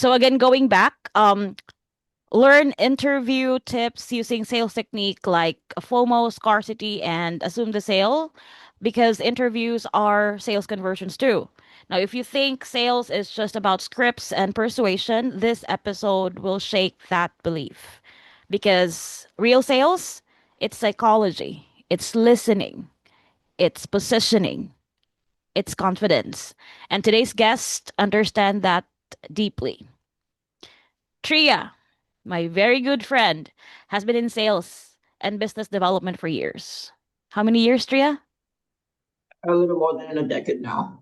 So again, going back, learn interview tips using sales technique like FOMO, scarcity, and assume the sale, because interviews are sales conversions too. Now, if you think sales is just about scripts and persuasion, this episode will shake that belief. Because real sales, it's psychology, it's listening, it's positioning, it's confidence. And today's guest understand that deeply. Tria, my very good friend, has been in sales and business development for years. How many years, Tria? A little more than a decade now.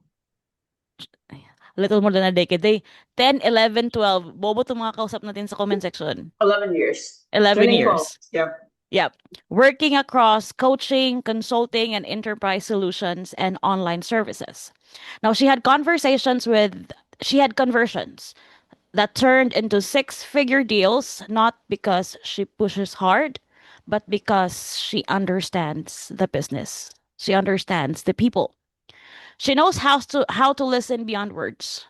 A little more than a decade. They 10, 11, 12. Bobo itong mga kausap natin sa comment section. 11 years. 11 Turning 12. years. Yeah. Yep. Working across coaching, consulting, and enterprise solutions and online services. Now, she had conversions that turned into six-figure deals, not because she pushes hard, but because she understands the business. She understands the people. She knows how to listen beyond words,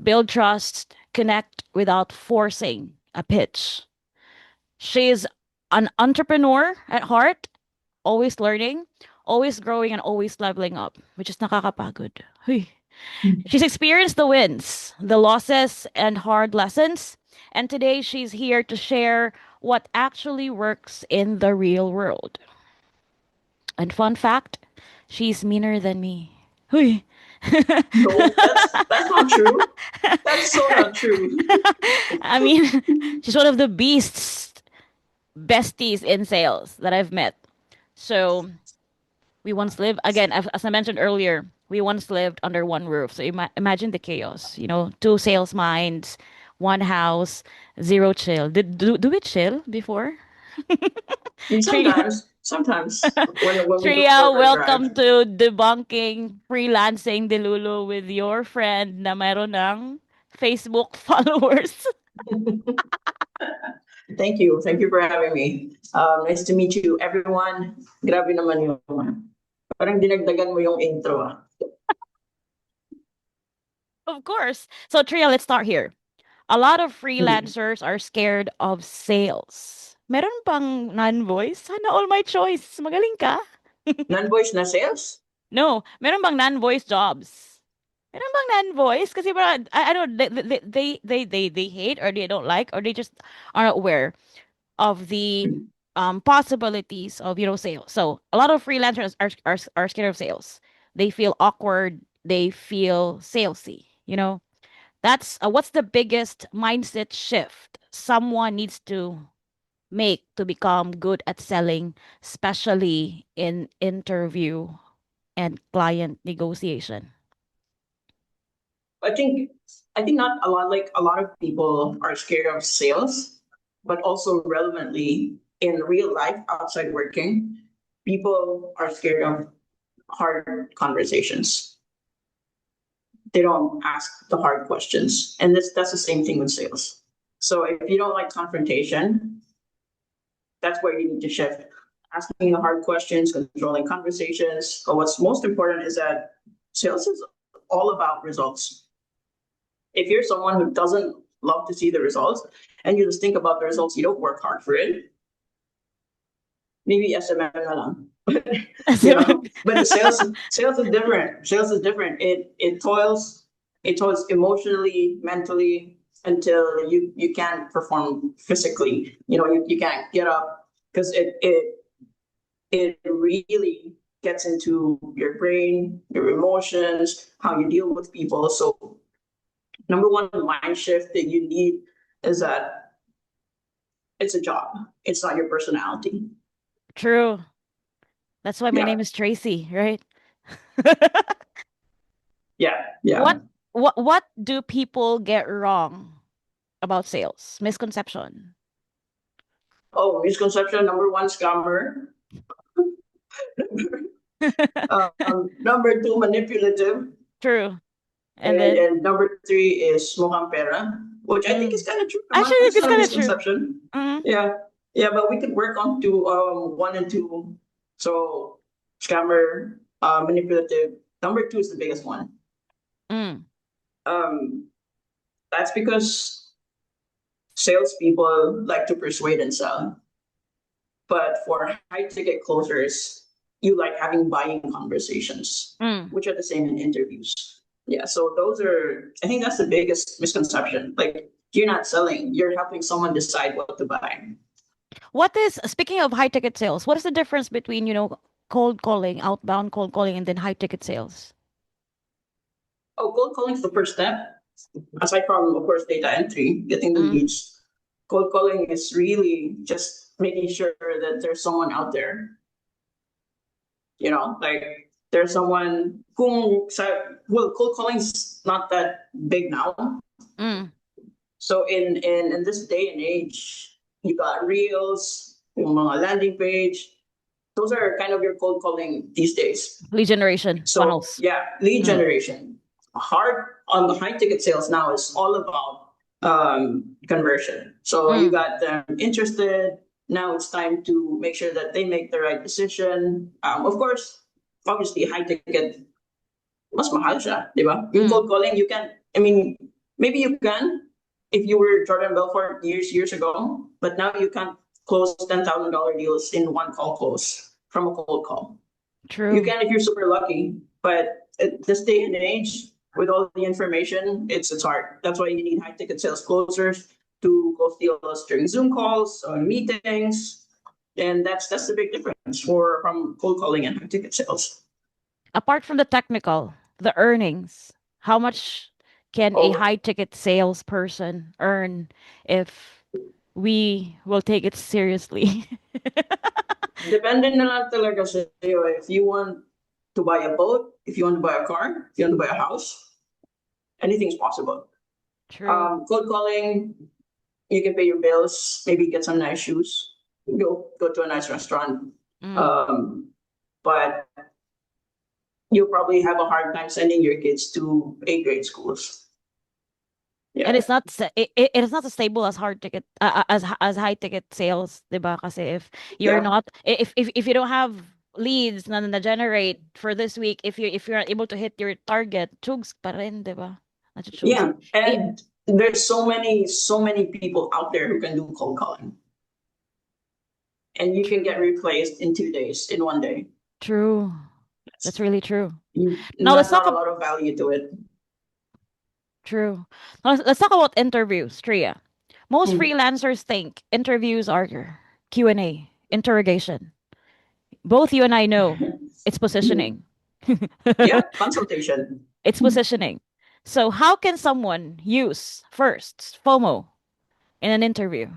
build trust, connect without forcing a pitch. She's an entrepreneur at heart, always learning, always growing, and always leveling up, which is nakakapagod. Huy. She's experienced the wins, the losses, and hard lessons. And today she's here to share what actually works in the real world. And fun fact, she's meaner than me. Huy. No, that's not true. That's so not true. I mean, she's one of the beasts, besties in sales that I've met. So we once lived, again, as I mentioned earlier, we once lived under one roof. So imagine the chaos, two sales minds, one house, zero chill. Do we chill before? And Tria, sometimes when we go Tria, for our drive. welcome to Debunking Freelancing Delulu with your friend na mayroon ng Facebook followers. Thank you for having me. Nice to meet you, everyone. Grabe naman yung parang dinagdagan mo yung intro. Of course. So, Tria, let's start here. A lot of Hmm. freelancers are scared of sales. Meron bang non-voice? Sana all my choice. Magaling ka. Non-voice na sales? No, meron bang non-voice jobs? Meron bang non-voice? Kasi parang, I don't, they hate or they don't like or they just aren't aware of the possibilities of, sales. So a lot of freelancers are scared of sales. They feel awkward. They feel salesy. That's what's the biggest mindset shift someone needs to make to become good at selling, especially in interview and client negotiation. I think I think not a lot like a lot of people are scared of sales, but also relevantly in real life outside working, people are scared of hard conversations. They don't ask the hard questions. And that's the same thing with sales. So if you don't like confrontation, that's where you need to shift. Asking the hard questions, controlling conversations. But what's most important is that sales is all about results. If you're someone who doesn't love to see the results and you just think about the results, you don't work hard for it, maybe SMM na lang. But the sales is different. Sales is different. It toils emotionally, mentally until you can't perform physically. You can't get up because it really gets into your brain, your emotions, how you deal with people. So number one mind shift that you need is that it's a job. It's not your personality. True. That's why my Yeah, name is Tracy, right? yeah, yeah. What do people get wrong about sales? Misconception. Oh, misconception number one, scammer. Number two, manipulative. True. And And, then and number three is mukhang pera, which I think is mm. kind of true. Actually, It's it's not a kind of true. misconception. Mm, Yeah, yeah, but we could work on to one and two. So scammer, manipulative. Number two is the biggest one. mm, Um, that's because salespeople like to persuade and sell, but for high ticket closers, you like having buying conversations, Mm. which are the same in interviews. Yeah, so those are, I think that's the biggest misconception. Like, you're not selling, you're helping someone decide what to buy. What is, speaking of high ticket sales, what is the difference between, cold calling, outbound cold calling, and then high ticket sales? Oh, cold calling is the first step. Aside from, of course, data entry, getting the Mm. leads, cold calling is really just making sure that there's someone out there. Like there's someone whom, well, cold calling's not that big now. Mm. So in this day and age, you got reels, yung mga landing page. Those are kind of your cold calling these days. Lead generation So funnels. yeah, lead Mm. generation. Hard on the high ticket sales now is all about conversion. So you Mm. got them interested. Now it's time to make sure that they make the right decision. Of course, obviously high ticket, mas mahal siya, di ba? Yung Mm. cold calling, you can, I mean, maybe you can if you were Jordan Belfort years ago, but now you can't close $10,000 deals in one call close from a cold call. You True. can if you're super lucky, but at this day and age, with all the information, it's hard. That's why you need high ticket sales closers to close deals during Zoom calls, on meetings, and that's the big difference from cold calling and high ticket sales. Apart from the technical, the earnings, how much can a Oh, high ticket salesperson earn if we will take it seriously? depende na lang talaga sa'yo. If you want to buy a boat, if you want to buy a car, if you want to buy a house, anything's possible. True. Cold calling, you can pay your bills, maybe get some nice shoes, go to a nice restaurant. Mm. But you'll probably have a hard time sending your kids to A-grade schools. And Yeah. it's not it is not as stable as hard ticket as high ticket sales, 'di ba? Kasi you're Yeah. not if you don't have leads na generate for this week, if you're not able to hit your target, chugs pa rin, 'di ba? Chugs. Yeah. And there's so many people out there who can do cold calling. And you can get replaced in 2 days, in one day. True. That's really true. Now let's Not talk a lot of value to it. True. Now, let's talk about interviews, Tria. Most Mm. freelancers think interviews are Q&A, interrogation. Both you and I know it's positioning. Yeah, consultation. It's positioning. So how can someone use first FOMO in an interview?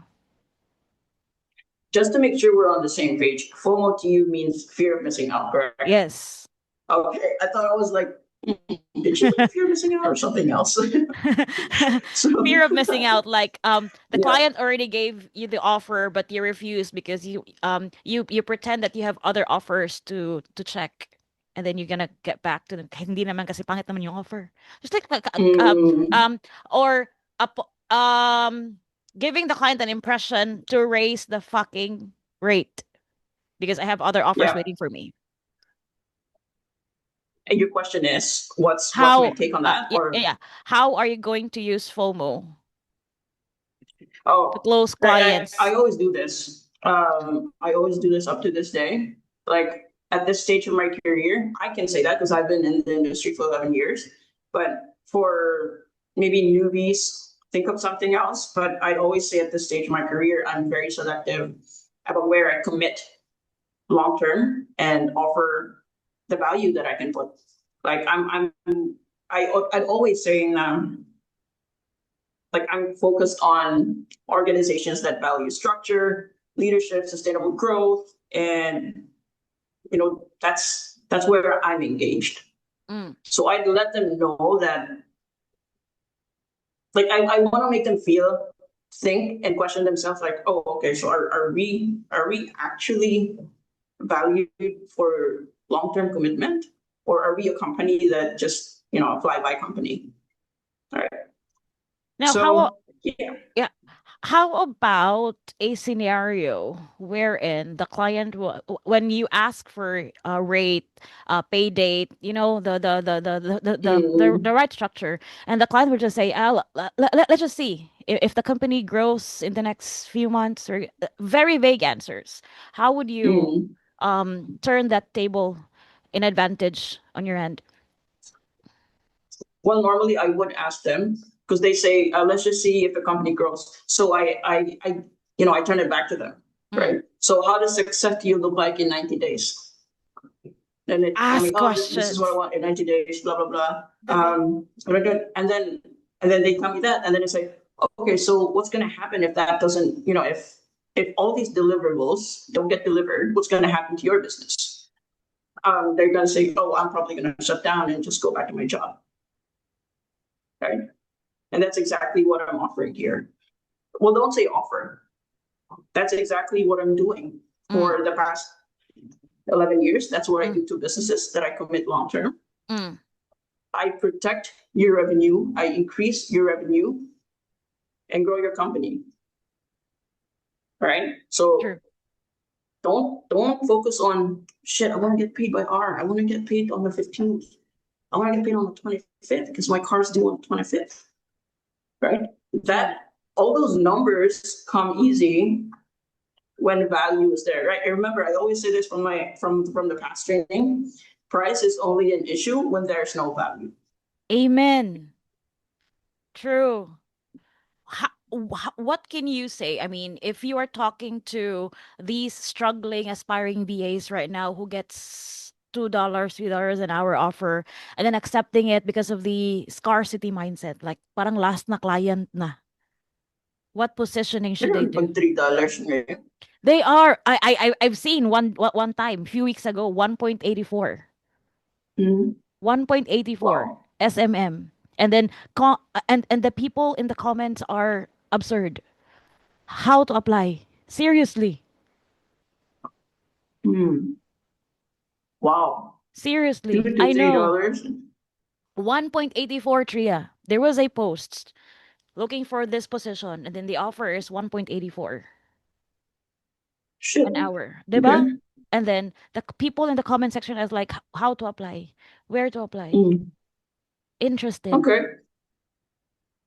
Just to make sure we're on the same page, FOMO to you means fear of missing out, correct? Yes. Okay, I thought I was like, did she mean fear of missing out or something else? So Fear of missing out, like the yeah, client already gave you the offer but you refuse because you pretend that you have other offers to check, and then you're gonna get back to them kahit hindi naman kasi pangit naman yung offer, just like mm, or giving the client an impression to raise the fucking rate because I have other offers yeah. waiting for me. And your question is, what's my How take on that? Or yeah, how are you going to use FOMO to oh, close I clients? always do this. I always do this up to this day. Like at this stage of my career, I can say that because I've been in the industry for 11 years. But for maybe newbies, think of something else. But I'd always say at this stage of my career, I'm very selective about where I commit long term and offer the value that I can put. Like I'd always saying like I'm focused on organizations that value structure, leadership, sustainable growth, and that's where I'm engaged. Mm. So I'd let them know that, like, I want to make them think and question themselves, like, oh, okay, so are we actually valued for long-term commitment, or are we a company that just a fly-by company? All right. Now, So yeah, yeah, How about a scenario wherein the client when you ask for a rate, pay date, the Mm, right structure, and the client would just say, let's just see if the company grows in the next few months, or very vague answers. How would you mm. turn that table in advantage on your end? Well, normally I would ask them because they say, let's just see if the company grows. So I turn it back to them, Mm. right? So how does success to you look like in 90 days? And they tell me, Ask oh, this is what I questions. want in 90 days, blah, blah, blah. And then they tell me that. And then it's like, okay, so what's going to happen if that doesn't, if all these deliverables don't get delivered, what's going to happen to your business? They're going to say, oh, I'm probably going to shut down and just go back to my job. Right. And that's exactly what I'm offering here. Well, don't say offer. That's exactly what I'm doing Mm, for the past 11 years. That's what I mm, do to businesses that I commit long term. mm. I protect your revenue, I increase your revenue and grow your company. Right. So True. don't focus on shit. I want to get paid by R. I want to get paid on the 15th. I want to get paid on the 25th because my car's due on the 25th. Right. True. That all those numbers come easy when value is there, right? I remember I always say this from the past training. Price is only an issue when there's no value. Amen. True. What can you say? I mean, if you are talking to these struggling, aspiring VAs right now who gets $2, $3 an hour offer and then accepting it because of the scarcity mindset, like parang last na client na. What positioning should they Meron do? pag $3 ngayon. They are. I've seen one time, few weeks ago, 1.84. Mm, 1.84 wow. SMM. And then and the people in the comments are absurd. How to apply? Seriously. Mm, wow. two Seriously. to I three know. dollars. 1.84 Tria. There was a post looking for this position and then the offer is 1.84 Shit. an hour. Okay. Diba? And then the people in the comment section is like, how to apply? Where to apply? Mm, Interested. okay.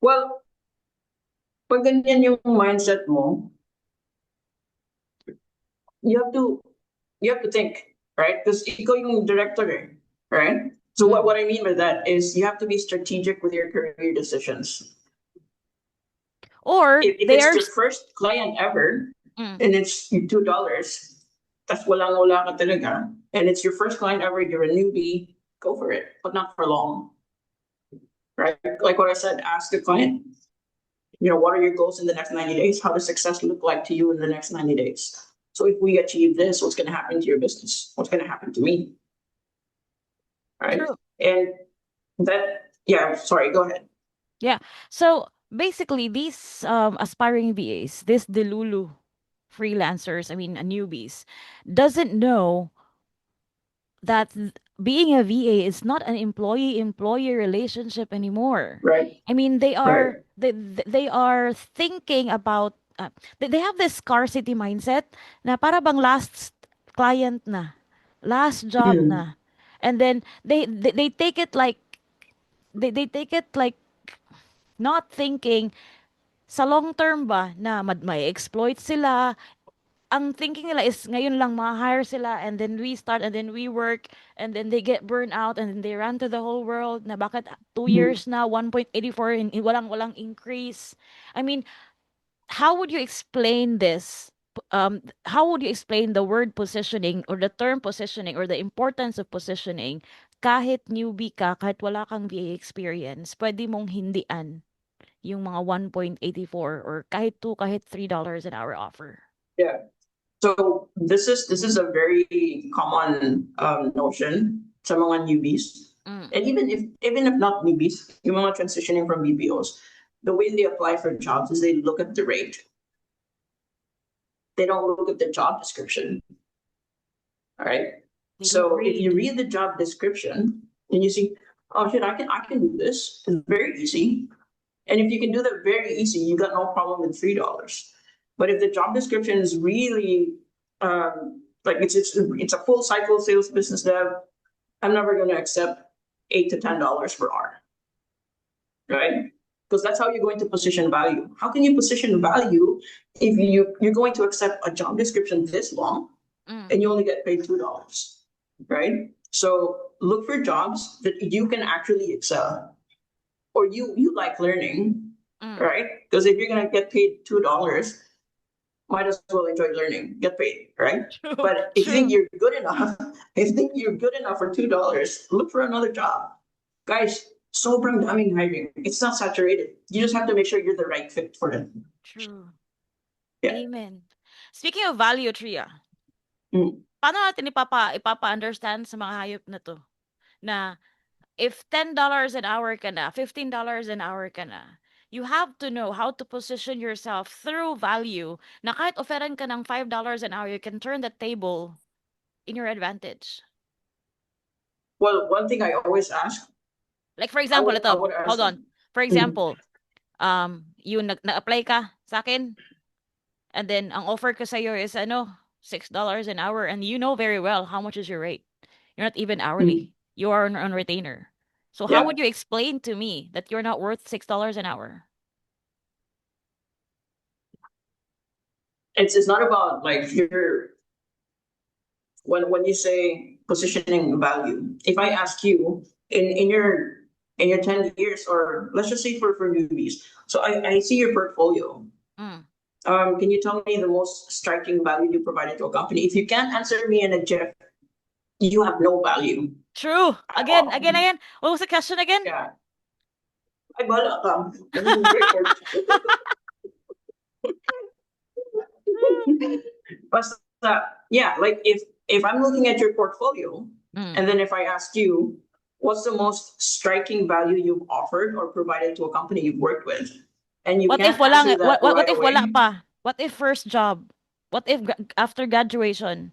Well, pag ganyan yung mindset mo, you have to you have to think, right? Because ikaw yung director, right? So what, Mm. what I mean by that is you have to be strategic with your career decisions. Or If it's your there's first client ever mm, and it's $2, tas walang-wala ka talaga, and it's your first client ever, you're a newbie, go for it, but not for long, right? Like what I said, ask the client, what are your goals in the next 90 days? How does success look like to you in the next 90 days? So if we achieve this, what's going to happen to your business? What's going to happen to me? Right? true. And yeah, sorry, go ahead. Yeah. So basically, these aspiring VAs, this Delulu freelancers, I mean, newbies, doesn't know that being a VA is not an employee-employee relationship anymore. Right, I mean, right. they are thinking about they have this scarcity mindset na para bang last client na, last job Mm, na. And then they take it like they take it like not thinking sa long term ba na may exploit sila. Ang thinking nila is ngayon lang ma-hire sila and then we start and then we work and then they get burned out and then they run to the whole world na bakit 2 years mm. na 1.84 in walang increase. I mean, how would you explain this? How would you explain the word positioning or the term positioning or the importance of positioning kahit newbie ka, kahit wala kang VA experience, pwede mong hindian yung mga 1.84 or kahit 2, kahit $3 an hour offer. Yeah. So this is a very common notion sa mga newbies. Mm, And even if not newbies, yung mga transitioning from BPOs, the way they apply for jobs is they look at the rate. They don't look at the job description. All right. they don't So if you read. read the job description and you see, oh shit, I can do this. It's very easy. And if you can do that very easy, you got no problem with $3. But if the job description is really like it's a full cycle sales business dev, I'm never going to accept $8 to $10 per hour, right? Because that's how you're going to position value. How can you position value if you're going to accept a job description this long and you only get paid $2, right? So look for jobs that you can actually excel, or you like learning, right? Because if you're gonna get paid $2, might as well enjoy learning, get paid, right? True. But if you think True. you're good enough, if you think you're good enough for $2, look for another job, guys. Sobrang daming hiring. It's not saturated. You just have to make sure you're the right fit for it. True. Yeah. Amen. Speaking of value, Tria, Mm. paano natin ipapa-understand sa mga hayop na to na if $10 an hour ka na, $15 an hour ka na, you have to know how to position yourself through value na kahit offeran ka ng $5 an hour, you can turn the table in your advantage. Well, one thing I always ask, Like for example, I would ask hold on. them. For example, you nag-apply ka sa akin, and then ang offer ko sa iyo is $6 an hour, and you know very well how much is your rate. You're not even hourly. You are on retainer. So how Yeah. would you explain to me that you're not worth $6 an hour? It's not about like your when you say positioning value. If I ask you in your 10 years, or let's just say for newbies, so I see your portfolio. Can you tell me the most striking value you provided to a company? If you can't answer me in a GIF, you have no value. True. Again. What was the question again? Yeah. Ay, bala ka. Record. Basta, yeah, like if I'm looking at your portfolio, and then if I ask you, what's the most striking value you've offered or provided to a company you've worked with, and you What if can't answer that what right if wala away. pa? What if first job? What if after graduation?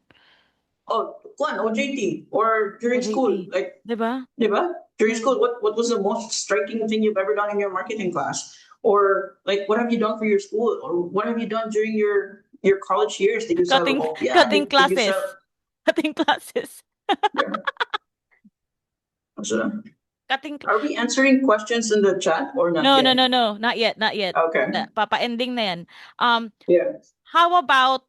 Oh, one OJT or during school, OJT. like, Diba? diba? During school, what was the most striking thing you've ever done in your marketing class? Or like, what have you done for your school? Or what have you done during your college years? Did you sell Cutting hopia? cutting Did you classes. sell? Cutting classes. Yeah. So, Cutting are we answering questions in the chat or not No, yet? not yet, not yet. Okay. Papa-ending na yan. Yeah. How about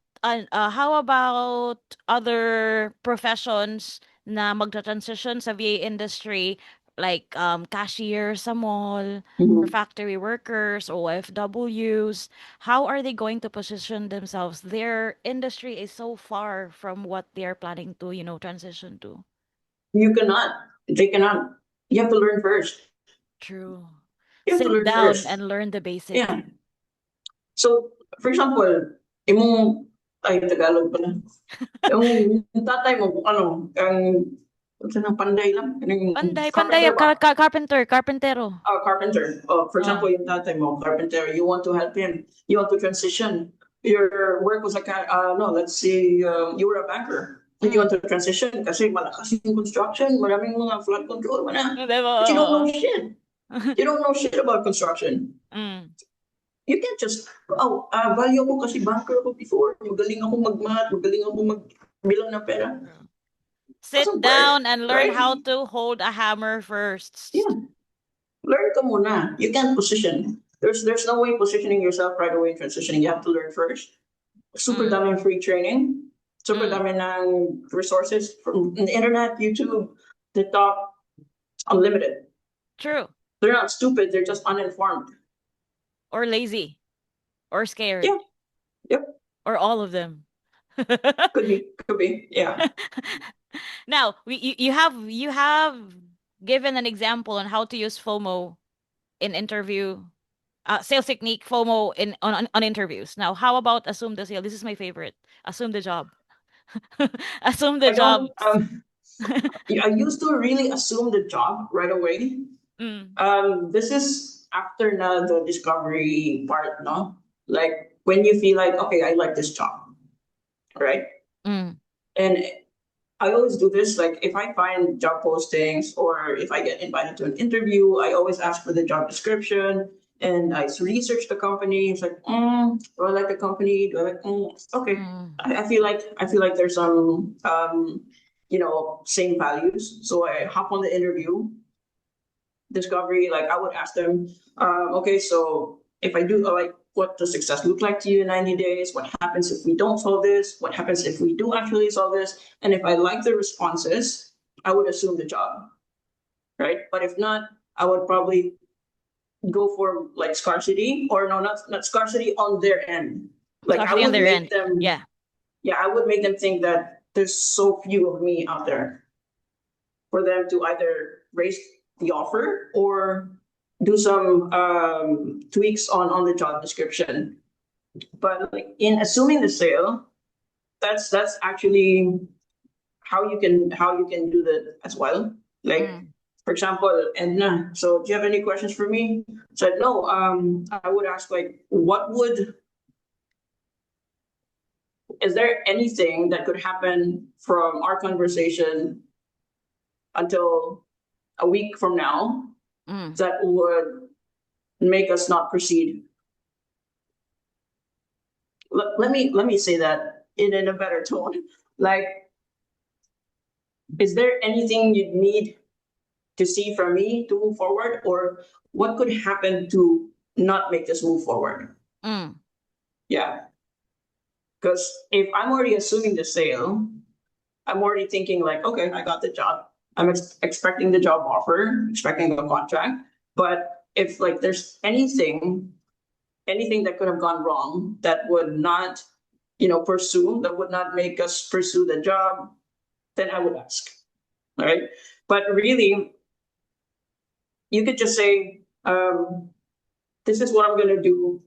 other professions na magta-transition sa VA industry, like cashier sa mall, or factory workers, OFWs? How are they going to position themselves? Their industry is so far from what they are planning to, transition to. You cannot. They cannot. You have to learn first. True. You have to Sit learn down first. and learn the basics. Yeah. So, for example, imong ay Tagalog pala. Yung tatay mo, ano, what's na panday lang? Panday, Carpenter ba? carpentero. Carpenter. For example, yung tatay mo, carpenter, you want to help him. You want to transition. Your work was no, let's say you were a banker. You want to transition kasi malakas yung construction, maraming mga flood control, wala. But you don't know shit. You don't know shit about construction. You can't just, value ako kasi banker ako before. Magaling ako mag-math, magaling ako magbilang ng pera. Sit down and learn how to hold a hammer first. Yeah. Learn ka muna. You can't position. There's no way positioning yourself right away in transitioning. You have to learn first. Super daming free training. Super daming ng resources from the internet, YouTube, TikTok. Unlimited. True. They're not stupid. They're just uninformed. Or lazy. Or scared. Yeah. Yep. Or all of them. Could be. Yeah. Now, you have given an example on how to use FOMO in interview, sales technique, FOMO on interviews. Now, how about assume the sale? This is my favorite. Assume the job. Assume the job. I used to really assume the job right away. This is after the discovery part, no? Like when you feel like, okay, I like this job, right? And I always do this, like if I find job postings or if I get invited to an interview, I always ask for the job description. and I researched the company. It's like, do I like the company? Do I like? Okay, Mm. I feel like there's some same values. So I hop on the interview discovery. Like I would ask them, okay, so if I do like, what does success look like to you in 90 days? What happens if we don't solve this? What happens if we do actually solve this? And if I like the responses, I would assume the job, right? But if not, I would probably go for like scarcity, or no, not scarcity on their end. Like I Scarcity on would their make end. them, Yeah. yeah, I would make them think that there's so few of me out there for them to either raise the offer or do some tweaks on the job description. But like in assuming the sale, that's actually how you can do that as well. Like Mm. for example, and so do you have any questions for me? Said no. I would ask like, what would is there anything that could happen from our conversation until a week from now Mm. that would make us not proceed? Let me say that in a better tone. Like, is there anything you need to see from me to move forward, or what could happen to not make this move forward? Mm. Yeah, because if I'm already assuming the sale, I'm already thinking like, okay, I got the job. I'm expecting the job offer, expecting the contract. But if like there's anything that could have gone wrong that would not, pursue, that would not make us pursue the job, then I would ask. All right. But really, you could just say, this is what I'm going to do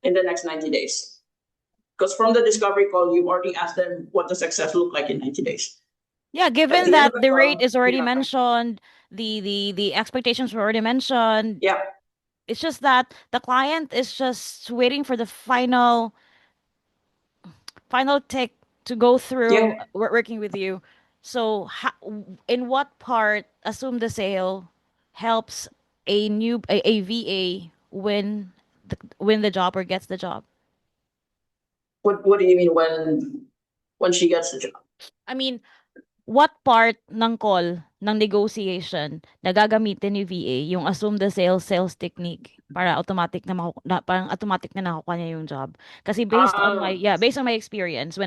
in the next 90 days. Because from the discovery call, you've already asked them what does success look like in 90 days. Yeah, At given the end that of the the rate call, is already yeah, mentioned, the expectations were already mentioned. yeah, It's just that the client is just waiting for the final tick to go through yeah. working with you. So, in what part assume the sale helps a VA win the job or gets the job? What do you mean when she gets the job? I mean, what part ng call, ng negotiation na gagamitin ni VA yung assume the sales technique para parang automatic na nakukuha niya yung job. Kasi Ah, based on my experience,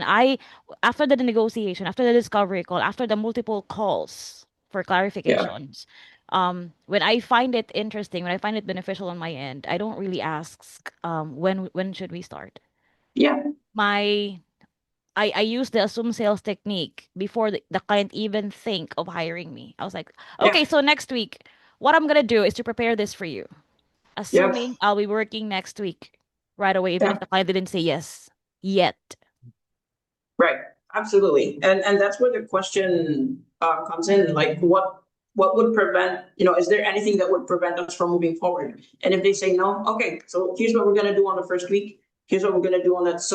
after the negotiation, after the discovery call, after the multiple calls for yeah, clarifications, when I find it interesting, when I find it beneficial on my end, I don't really ask, when should we start? yeah, My I use the assume sales technique before the client even think of hiring me. I was like, yeah, okay, so next week, what I'm gonna do is to prepare this for you, yeah, assuming I'll be working next week right away, even yeah. if the client didn't say yes yet. Right, absolutely, and that's where the question comes in. Like, what would prevent? Is there anything that would prevent us from moving forward? And if they say no, okay, so here's what we're gonna do on the first week. Here's what we're gonna do on that.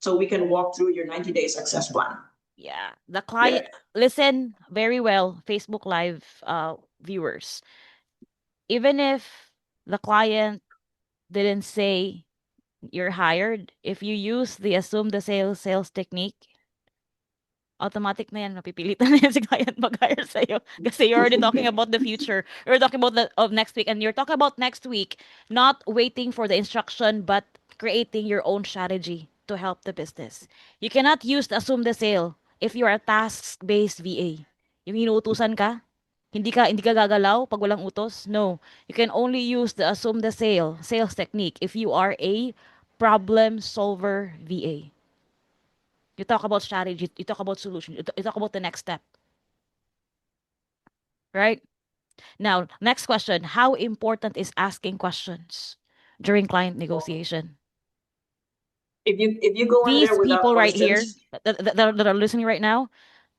So we can walk through your 90-day success plan. Yeah, the Yeah, client listen very well, Facebook Live viewers. Even if the client didn't say you're hired, if you use the assume the sales technique, automatic na yan, mapipilitan na yan si client mag-hire sa'yo. Kasi you're already talking about the future. You're talking about of next week. And you're talking about next week, not waiting for the instruction, but creating your own strategy to help the business. You cannot use the assume the sale if you're a task-based VA. Yung inuutusan ka, hindi ka gagalaw pag walang utos. No. You can only use the assume the sales technique if you are a problem solver VA. You talk about strategy, you talk about solution, you talk about the next step, right? Now, next question. How important is asking questions during client negotiation? if you go in there These without people right here questions, that are listening right now,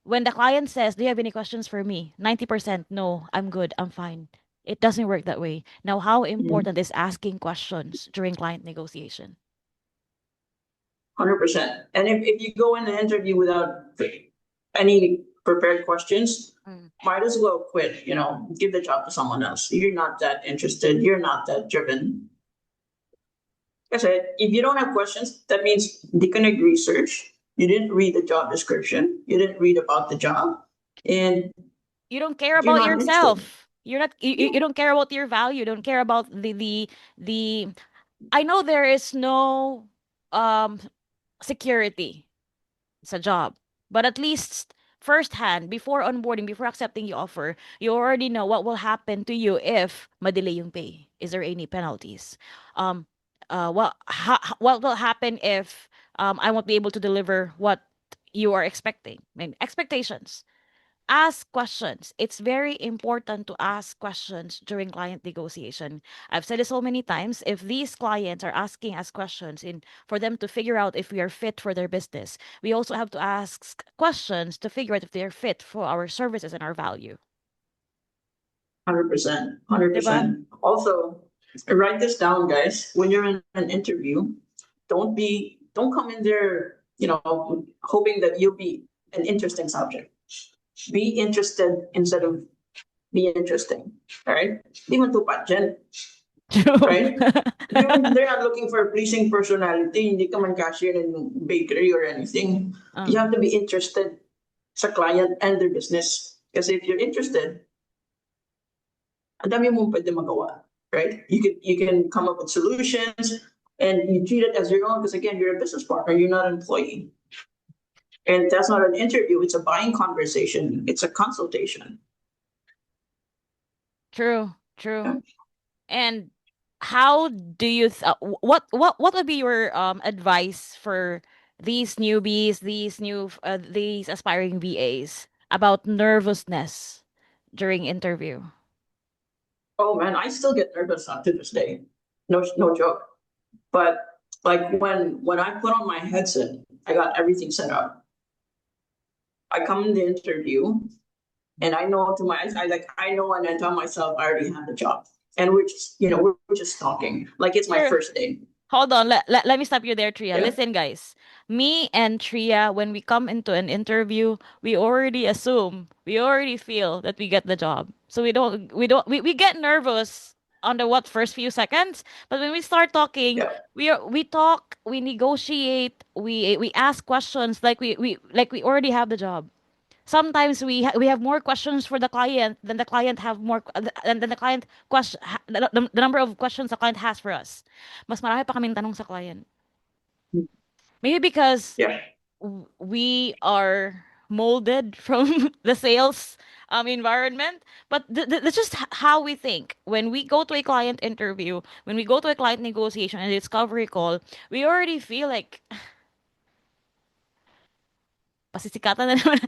when the client says, do you have any questions for me? 90%, no, I'm good, I'm fine. It doesn't work that way. Now, how important is asking questions during client negotiation? 100%. And if you go in the interview without any prepared questions, Mm. might as well quit, give the job to someone else. You're not that interested. You're not that driven. Like I said, if you don't have questions, that means you didn't research. You didn't read the job description. You didn't read about the job, and You don't care you're about not interested. yourself. You're not you don't care about your value. You don't care about the I know there is no um security sa job, but at least firsthand, before onboarding, before accepting the offer, you already know what will happen to you if madelay yung pay. Is there any penalties? Um, what will happen if I won't be able to deliver what you are expecting? I mean, expectations. Ask questions. It's very important to ask questions during client negotiation. I've said it so many times. If these clients are asking us questions in for them to figure out if we are fit for their business, we also have to ask questions to figure out if they are fit for our services and our value. 100%, Diba? 100%. Also, write this down, guys. When you're in an interview, don't come in there, hoping that you'll be an interesting subject. Be interested instead of be interesting. All right? Di man tupad dyan, True. right? They're not looking for a pleasing personality. Hindi ka man cashier in bakery or anything. You have to be interested sa client and their business. Kasi if you're interested, ang dami mong pwede magawa, right? You can come up with solutions and you treat it as your own because again, you're a business partner, you're not an employee. And that's not an interview, it's a buying conversation, it's a consultation. True. And how do you what would be your advice for these newbies, these aspiring VAs about nervousness during interview? Oh man, I still get nervous up to this day. No joke. But like when I put on my headset, I got everything set up. I come in the interview and I know I know and I tell myself I already have the job. And we're just talking. Like it's my Sure. first day. Hold on, let me stop you there, Tria. Yeah. Listen, guys. Me and Tria, when we come into an interview, we already assume, we already feel that we get the job. So we get nervous on the first few seconds, but when we start talking, Yeah. we talk, we negotiate, we ask questions like we already have the job. Sometimes we have more questions for the client than the client have more than the client the number of questions the client has for us. Mas marami pa kaming tanong sa client. Maybe because Yeah. we are molded from the sales environment, but that's just how we think. When we go to a client interview, when we go to a client negotiation and discovery call, we already feel like pasisikatan na naman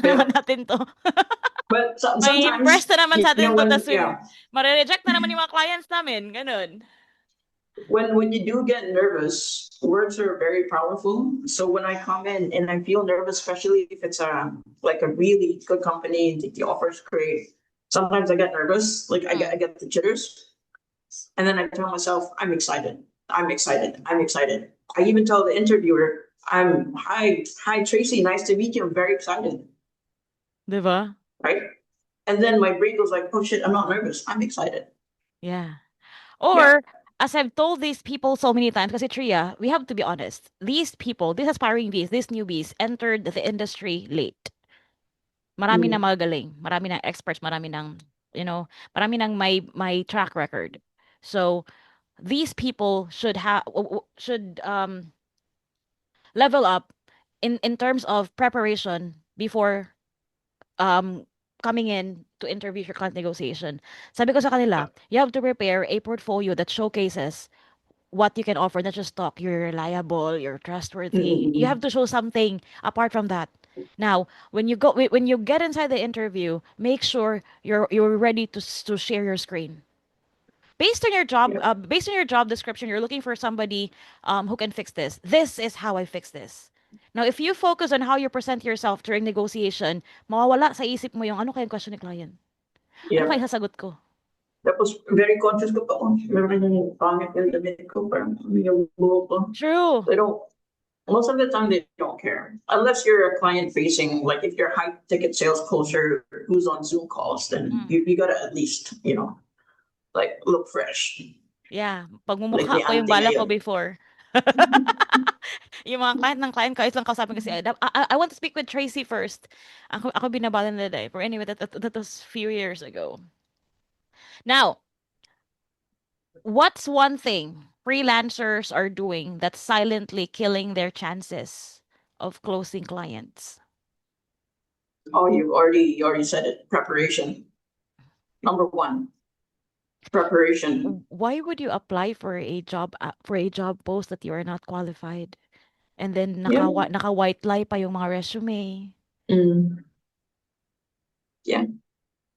Yeah. natin to. But May impress sometimes, na naman sa atin to, tas yeah, mare-reject na naman yung mga clients namin. Ganun. when you do get nervous, words are very powerful. So when I come in and I feel nervous, especially if it's like a really good company and the offer's great, sometimes I get nervous. Like I get the jitters, and then I tell myself, I'm excited. I'm excited. I'm excited. I even tell the interviewer, hi Tracy, nice to meet you. I'm very excited. Diba? Right? And then my brain goes like, oh shit, I'm not nervous. I'm excited. Yeah. Yeah. Or, as I've told these people so many times, kasi Tria, we have to be honest. These people, these aspiring bees, these newbies, entered the industry late. Marami na magaling. Marami ng experts. Marami ng, marami ng may track record. So, these people should level up in terms of preparation before um coming in to interview for client negotiation. Sabi ko sa kanila, you have to prepare a portfolio that showcases what you can offer, not just talk. You're reliable, you're trustworthy. You have to show something apart from that. Now, when you get inside the interview, make sure you're ready to share your screen. Based on your job description, you're looking for somebody who can fix this. This is how I fix this. Now, if you focus on how you present yourself during negotiation, mawawala sa isip mo yung ano kayang question ni client. Ano Yeah. kaya sasagot ko? Tapos very conscious ko pa, meron yung pangit yung damit ko, parang yung buhok ko. True. So most of the time they don't care. Unless you're a client facing, like if you're high ticket sales closer who's on Zoom calls, then you gotta at least, like look fresh. Yeah, Like ni pagmumukha ko yung auntie bala ko ngayon. before. Yung mga client ng client ko, is lang kausapin kasi, I want to speak with Tracy first. Ako binabala nila eh. But anyway, that was few years ago. Now, what's one thing freelancers are doing that's silently killing their chances of closing clients? Oh, you already said it. Preparation. Number one, preparation. Why would you apply for a job post that you are not qualified? And then Yeah. naka white lie pa yung mga resume. Mm, yeah.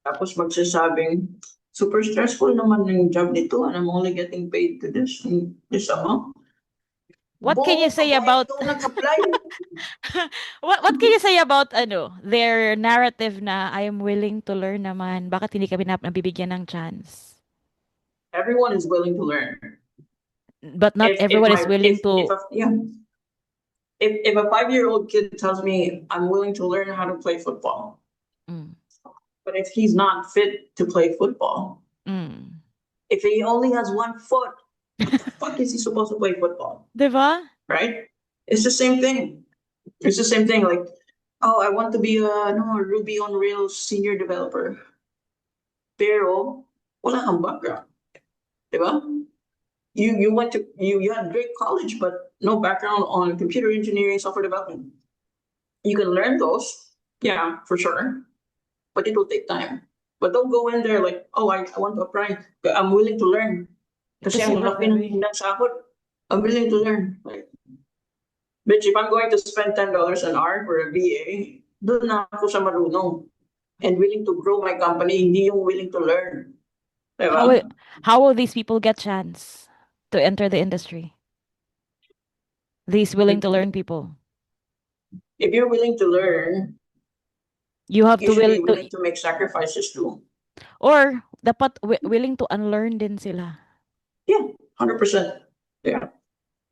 Tapos magsasabing, super stressful naman yung job nito and I'm only getting paid to this amount. What can you Buong say babae about ikaw nag-apply. what can you say about their narrative na I am willing to learn naman, bakit hindi kami nabibigyan ng chance? Everyone is willing to learn. But not If everyone is my willing if to. a, yeah, if a 5-year-old kid tells me I'm willing to learn how to play football, Mm, but if he's not fit to play football, mm. if he only has one foot, what the fuck is he supposed to play football? 'Di ba? Right? It's the same thing. It's the same thing. Like, oh, I want to be a Ruby on Rails senior developer. Pero wala kang background, di ba? You went to you had great college, but no background on computer engineering, software development. You can learn those, yeah, for sure, but it will take time. But don't go in there like, oh, I want to apply. I'm willing to learn. Kasi Kasi ang laki ng sahod. I'm willing to learn. Like, bitch, if I'm going to spend $10 an hour for a VA, doon na ako sa marunong. And willing to grow my company, hindi yung willing to learn. how will, Diba? how will these people get chance to enter the industry? These willing to learn people. If you're willing to learn, You have you to should will be to willing to make sacrifices too. or dapat willing to unlearn din sila. Yeah, 100%. Yeah.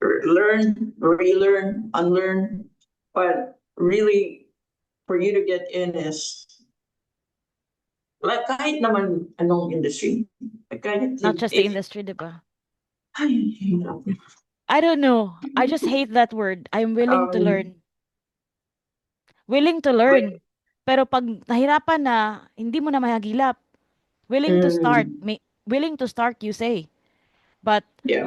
Learn, relearn, unlearn. But really, for you to get in is, like, kahit naman anong industry. Like, kahit Not just the industry, 'di ba? ay, I don't know. I just hate that word. I'm willing to um, learn. Willing to wait, learn. Pero pag nahirapan na, hindi mo na mahagilap. Willing to start. mm, Willing to start, you say. But yeah,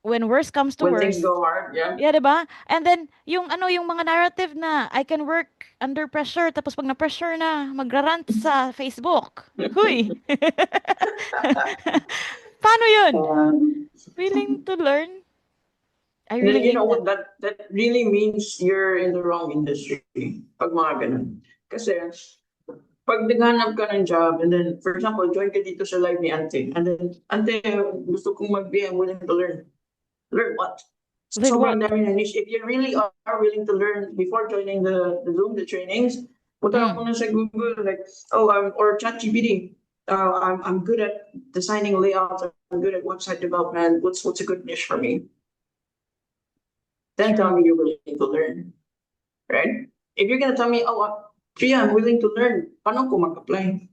when worst comes to when things worst, go hard, yeah. yeah, 'di ba? And then yung mga narrative na I can work under pressure tapos pag na-pressure na magrarant sa Facebook. Huy. Paano 'yun? Um, Willing to learn? I then really you hate know that. what that really means you're in the wrong industry. Pag mga ganun. Kasi pag naghanap ka ng job and then, for example, join ka dito sa live ni Ante. And then, Ante, gusto kong mag-be, I'm willing to learn. Learn what? Learn what? Sobrang dami na niche. If you really are willing to learn before joining the Zoom, the trainings, punta ka Mm. muna sa Google, like, oh, or ChatGPT. I'm good at designing layouts. I'm good at website development. What's a good niche for me? Then tell True. me you're willing to learn, right? If you're gonna tell me, oh, Tria, I'm willing to learn, paano ko mag-apply?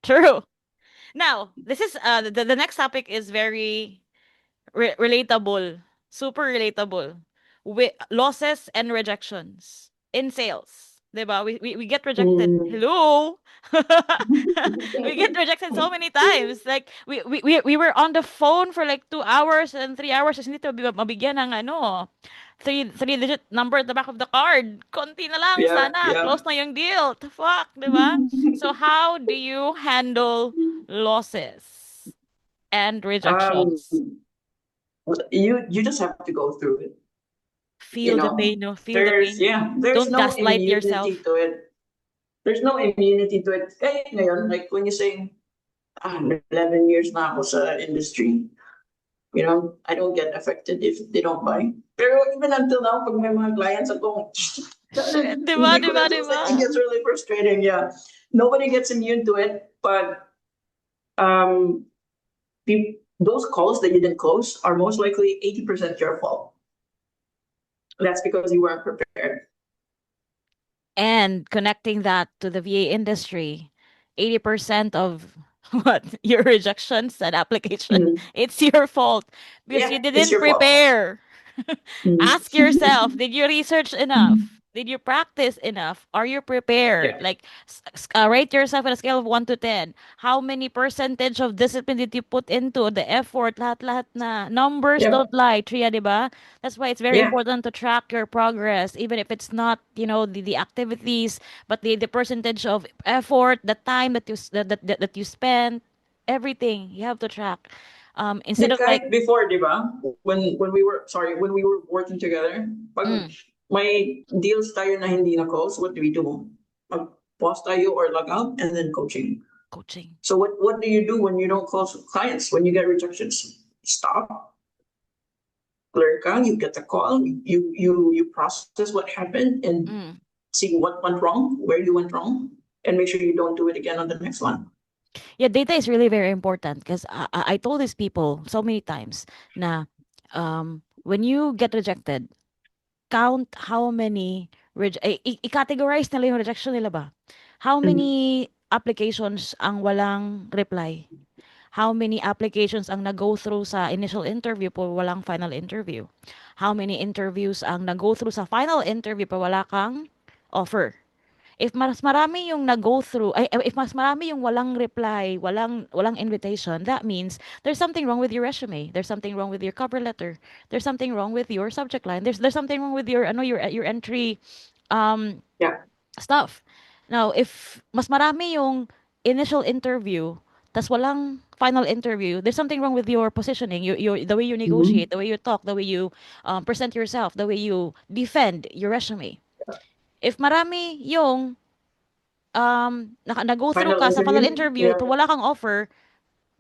True. Now, this is the next topic is very relatable, super relatable. With losses and rejections in sales. 'Di ba? We get rejected. Mm. Hello. We get rejected so many times. Like we were on the phone for like 2 hours and 3 hours kasi hindi to mabigyan ng three digit number at the back of the card. Konti na lang Yeah, sana. yeah. Close na yung deal. The fuck, 'di ba? So how do you handle losses and Um, rejections? you just have to go through it. You Feel the know, pain, no? Feel the pain. there's Don't no gaslight immunity yourself. to it. There's no immunity to it. Kaya ngayon, like when you say, 11 years na ako sa industry, I don't get affected if they don't buy. Pero even until now, pag may mga clients ako, Shit, di ba, hindi di ko ba, na di to ba? say, it gets really frustrating, yeah. Nobody gets immune to it, but um, those calls that you didn't close are most likely 80% your fault. That's because you weren't prepared. And connecting that to the VA industry, 80% of what your rejections and application, Mm. it's your fault because you Yeah, it's didn't your fault. prepare. Mm. Ask yourself, did you research enough? Did you practice enough? Are you prepared? Yeah, Like, rate yourself on a scale of 1 to 10. How many percentage of discipline did you put into the effort? Lahat-lahat na. Numbers yeah, don't lie, Tria, di ba? That's why it's very yeah, important to track your progress, even if it's not, the activities, but the percentage of effort, the time that that you spend, everything you have to track. Instead like of like, kahit before, di ba? When we were sorry, when we were working together, pag mm, may deals tayo na hindi na close, what do we do? Mag-pause tayo or log out and then coaching. coaching. So what do you do when you don't close clients, when you get rejections? Stop, clear ka, you get the call, you process what happened and Mm. see what went wrong, where you went wrong, and make sure you don't do it again on the next one. Yeah, data is really very important because I told these people so many times na when you get rejected, count how many i-categorize nila yung rejection nila ba? How Mhm. many applications ang walang reply? How many applications ang nag-go through sa initial interview po walang final interview? How many interviews ang nag-go through sa final interview pa wala kang offer? If mas marami yung nag-go through, if mas marami yung walang reply, walang invitation, that means there's something wrong with your resume. There's something wrong with your cover letter. There's something wrong with your subject line. There's something wrong with your your entry um Yeah. stuff. Now, if mas marami yung initial interview, tas walang final interview, there's something wrong with your positioning, the way you negotiate, Mhm. the way you talk, the way you present yourself, the way you defend your resume. If marami yung nag-go through Final ka sa final interview. interview, Yeah. pero wala kang offer,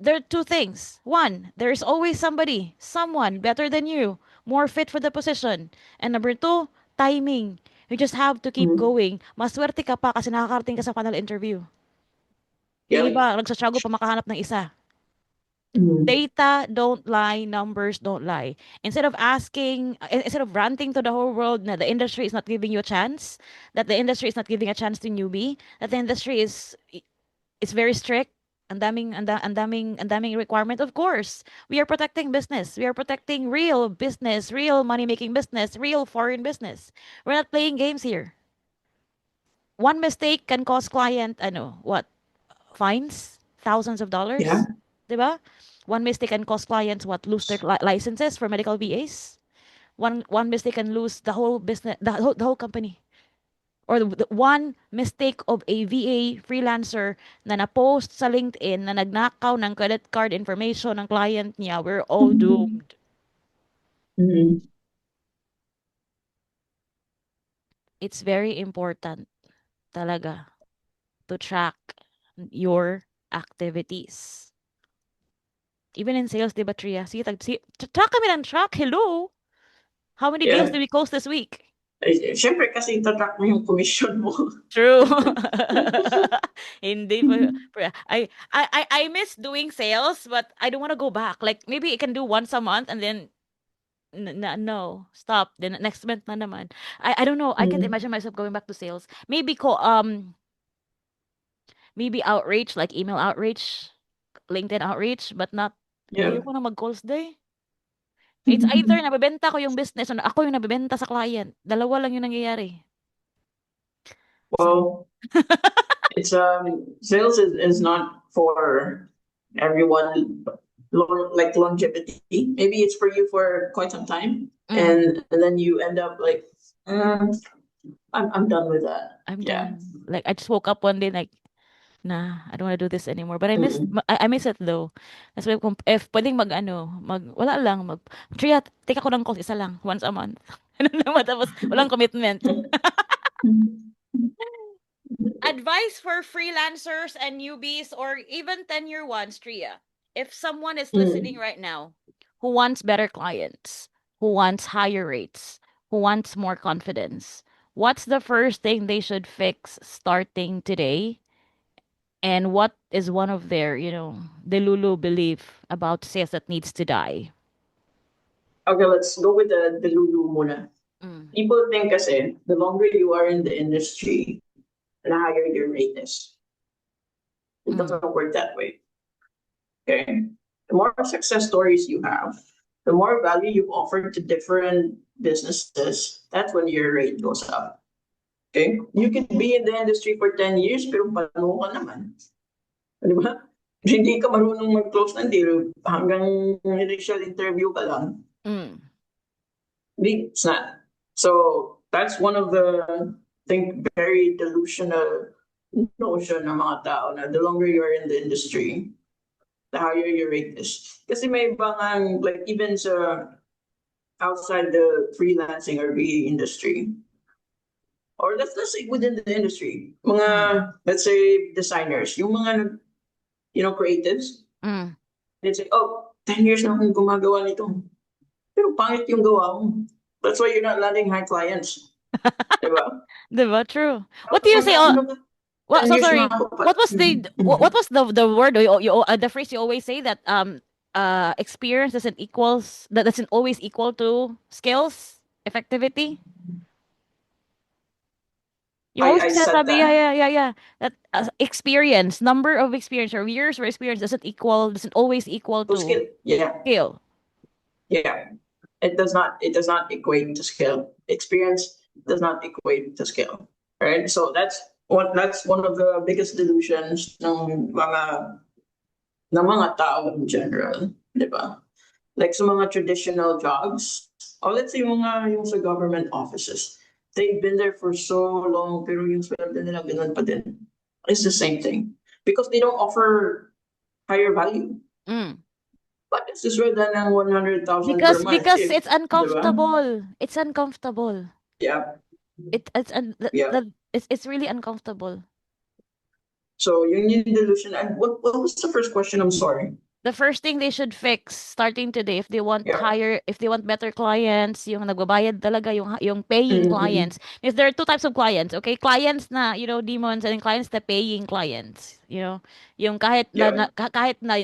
there are two things. One, there is always someone better than you, more fit for the position. And number two, timing. You just have to keep Mhm. going. Maswerte ka pa kasi nakakarating ka sa final interview. Yung Yeah. iba, nagsastruggle pa makahanap ng isa. Mhm. Data don't lie, numbers don't lie. Instead of ranting to the whole world that the industry is not giving you a chance, that the industry is not giving a chance to newbie, that the industry is it's very strict. Ang daming requirement. Of course, we are protecting business. We are protecting real business, real money-making business, real foreign business. We're not playing games here. One mistake can cost client, what, fines? Thousands of Yeah. dollars? Diba? One mistake can cost clients what, lose their licenses for medical VAs? One mistake can lose the whole business, the whole company. Or the one mistake of a VA freelancer na na-post sa LinkedIn na nagnakaw ng credit card information ng client niya, we're all doomed. Mhm. It's very important talaga to track your activities. Even in sales, di ba, Tria? Sige, track kami ng track. Hello! How many deals Yeah. did we close this week? Siyempre kasi itatrack mo yung commission mo. True. Hindi pa. I miss doing sales, but I don't want to go back. Like maybe I can do once a month and then no, stop. Then next month na naman. I don't know. I can't Mhm. imagine myself going back to sales. Maybe outreach like email outreach, LinkedIn outreach, but not Yeah. ayoko na mag-calls day. It's either nabebenta ko yung business or ako yung nabebenta sa client. Dalawa lang yung nangyayari. So, Well, it's sales is not for everyone, like longevity. Maybe it's for you for quite some time, mm, and then you end up like, I'm done with that. I'm Yeah. done. Like I just woke up one day like, nah, I don't want to do this anymore. But Mm-mm. I miss it though. That's why if pwedeng wala lang, Tria, take ako ng calls, isa lang, once a month. Ano naman, tapos walang commitment. Advice for freelancers and newbies or even 10-year ones, Tria. If someone is listening Mm. right now who wants better clients, who wants higher rates, who wants more confidence, what's the first thing they should fix starting today? And what is one of their, Delulu belief about sales that needs to die? Okay, let's go with the Lulu muna. Mm. People think kasi the longer you are in the industry, the higher your rate is. It Mm. doesn't work that way. Okay. The more success stories you have, the more value you've offered to different businesses, that's when your rate goes up. Okay? You can be in the industry for 10 years, pero paano ka naman. Di ba? Hindi ka marunong mag-close ng deal hanggang initial interview ka lang. Mm. It's not. So that's one of the, I think, very delusional notion ng mga tao na the longer you're in the industry, the higher your rate is. Kasi may ibang, like even sa outside the freelancing or VA industry, or let's say within the industry, Mm. mga, let's say designers, yung mga, creatives, Mm. they'd say, oh, 10 years na akong gumagawa nito. Pero pangit yung gawa mo. That's why you're not landing high clients. Diba? Diba? True. What do you say? Ano ba? What? 10 So years na sorry. ako pa. What was what was the word, or the phrase you always say, that experience doesn't always equal to skills effectivity? You always I say that, said sabi, yeah, that. yeah, yeah, yeah. That number of experience or years of experience doesn't always equal To to skill. Yeah. skill. Yeah. It does not equate to skill. Experience does not equate to skill. Right? So that's one of the biggest delusions ng mga tao in general, 'di ba? Like sa mga traditional jobs, or let's say yung sa government offices, they've been there for so long, pero yung sweldo nila ganun pa din. It's the same thing. Because they don't offer higher value. Mm. But it's the sweldo ng 100,000 per month Because if, it's di ba? uncomfortable. It's uncomfortable. Yeah, yeah. It's really uncomfortable. So yung delusion, and what was the first question? I'm sorry. The first thing they should fix starting today, Yeah. if they want better clients, yung nagbabayad talaga, yung paying Mm-hmm. clients. Because there are two types of clients, okay? Clients na, demons, and then clients na paying clients. Yung Yeah, kahit na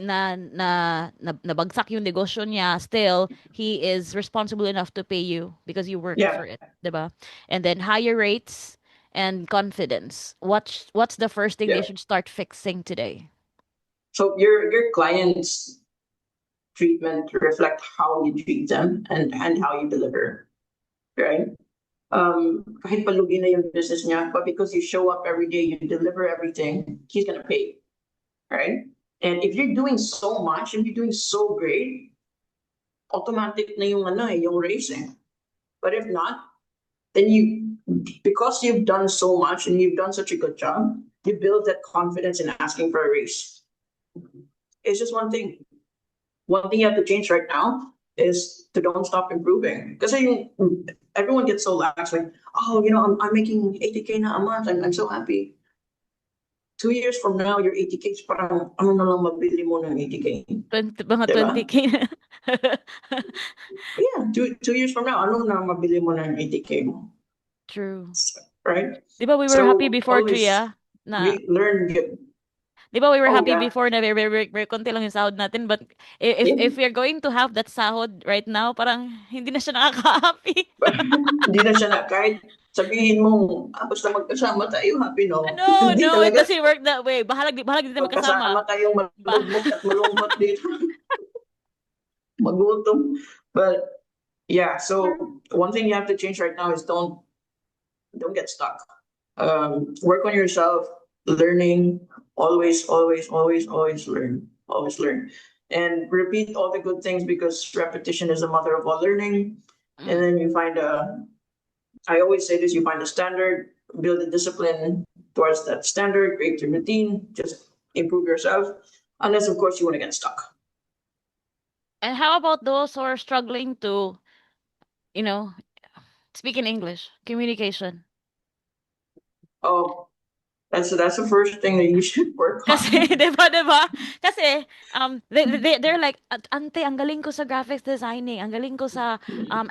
nabagsak yung negosyo niya, still he is responsible enough to pay you because you worked yeah. for it, 'di ba? And then higher rates and confidence. What's the first thing they Yeah. should start fixing today? So your clients' treatment reflect how you treat them and how you deliver, right? Kahit palugi na yung business niya, but because you show up every day, you deliver everything, he's gonna pay, right? And if you're doing so much and you're doing so great, automatic na yung racing. But if not, then because you've done so much and you've done such a good job, you build that confidence in asking for a raise. It's just one thing. One thing you have to change right now is to don't stop improving. Because everyone gets so lax, like, oh, I'm making 80K na a month. I'm so happy. 2 years from now, your 80K is parang, ano na lang mabili mo ng 80K. 20K. Diba? Yeah, two years from now, ano na mabili mo ng 80K mo? True. Right? Di ba we were happy So before, always Tria, na learn. Good. Di ba we were Oh, happy yeah. before na very konti lang yung sahod natin, but if Yeah. we're going to have that sahod right now, parang hindi na siya nakaka-happy. Hindi na siya kahit sabihin mo, basta magkasama tayo, happy no? No, Hindi no, it talaga. doesn't work that way. Bahalag din tayo magkasama. Magkasama tayong Ba malugmok at malungkot dito. Magutom. But yeah, so one thing you have to change right now is don't get stuck. Work on yourself, learning, always, always, always, always learn. And repeat all the good things because repetition is the mother of all learning. And Mm. then I always say this, you find a standard, build a discipline towards that standard, create your routine, just improve yourself. Unless, of course, you want to get stuck. And how about those who are struggling to, you know, speak in English, communication? Oh, that's the first thing that you should work Kasi, on. 'di ba? Kasi, they're like, Ante, ang galing ko sa graphics designing, ang galing ko sa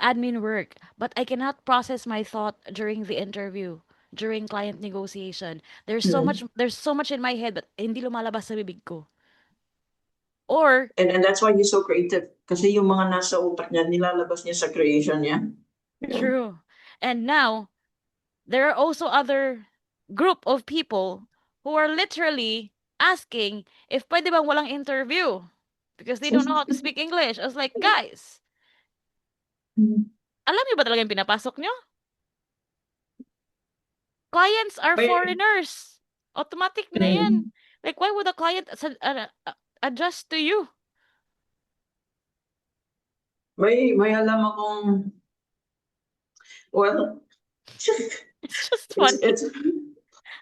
admin work, but I cannot process my thought during the interview. during client negotiation. Mm. There's so much in my head but hindi lumalabas sa bibig ko. Or And that's why he's so creative. Kasi yung mga nasa utak niya, nilalabas niya sa creation niya. Yeah. true. And now there are also other group of people who are literally asking if pwede bang walang interview because they don't know how to speak English. I was like, guys, alam niyo ba talaga yung pinapasok niyo? Clients are May, foreigners. Automatic na yan. mm, Like, why would a client adjust to you? may alam akong, well, It's just funny. it's that is funny.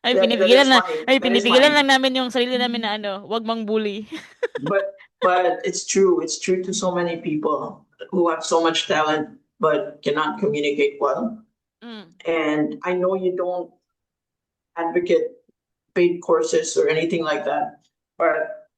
Ay, That is pinipigilan funny. lang namin yung sarili namin na ano, wag mang bully. But it's true. It's true to so many people who have so much talent but cannot communicate well. Mm. And I know you don't advocate paid courses or anything like that, but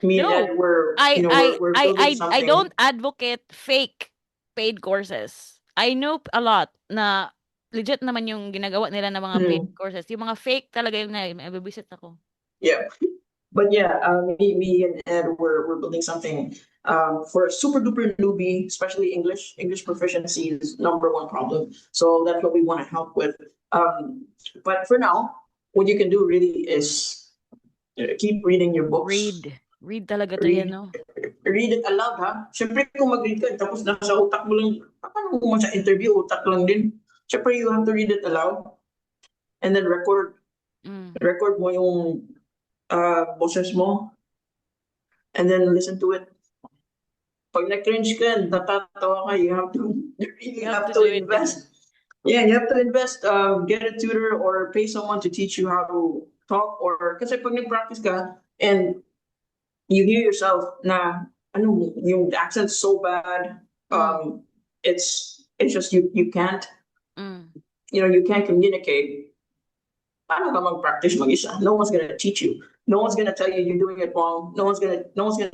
me and No, Ed were, we're building I something. don't advocate fake paid courses. I know a lot na legit naman yung ginagawa nila ng mga paid Mm, courses. Yung mga fake talaga yung nabibisit ako. yeah. But yeah, me and Ed we're building something for a super duper newbie, especially English proficiency is number one problem. So that's what we want to help with. But for now, what you can do really is keep reading your books. Read talaga to yan, Read no? read it aloud, ha? Siyempre kung mag-read ka tapos nasa utak mo lang, paano mo sa interview, utak lang din. Siyempre you have to read it aloud and then Mm. record mo yung boses mo and then listen to it. Pag na-cringe ka, natatawa ka, you really You have have to to do it invest. again. Yeah, you have to invest, get a tutor or pay someone to teach you how to talk or kasi pag nag-practice ka and you hear yourself na ano yung accent's so bad, Mm. it's just you can't, Mm. you can't communicate. Paano ka mag-practice mag-isa? No one's gonna teach you. No one's gonna tell you you're doing it wrong. No one's gonna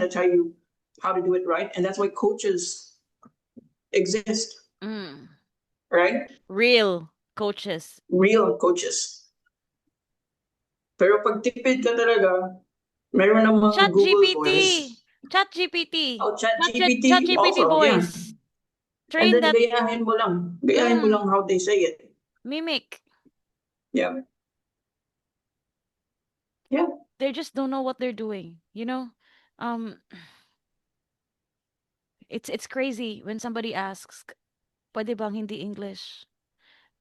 tell you how to do it right. And that's why coaches exist, Mm. right? Real coaches. Real coaches. Pero pag tipid ka talaga, meron namang Chat Google GPT. Voice. Chat GPT. Oh, Chat ChatGPT GPT also, yeah. voice. And Train then that. gayahin mo lang. Gayahin mo Mm. lang how they say it. Mimic. Yeah. Yeah. They just don't know what they're doing. Um, it's crazy when somebody asks, pwede bang hindi English?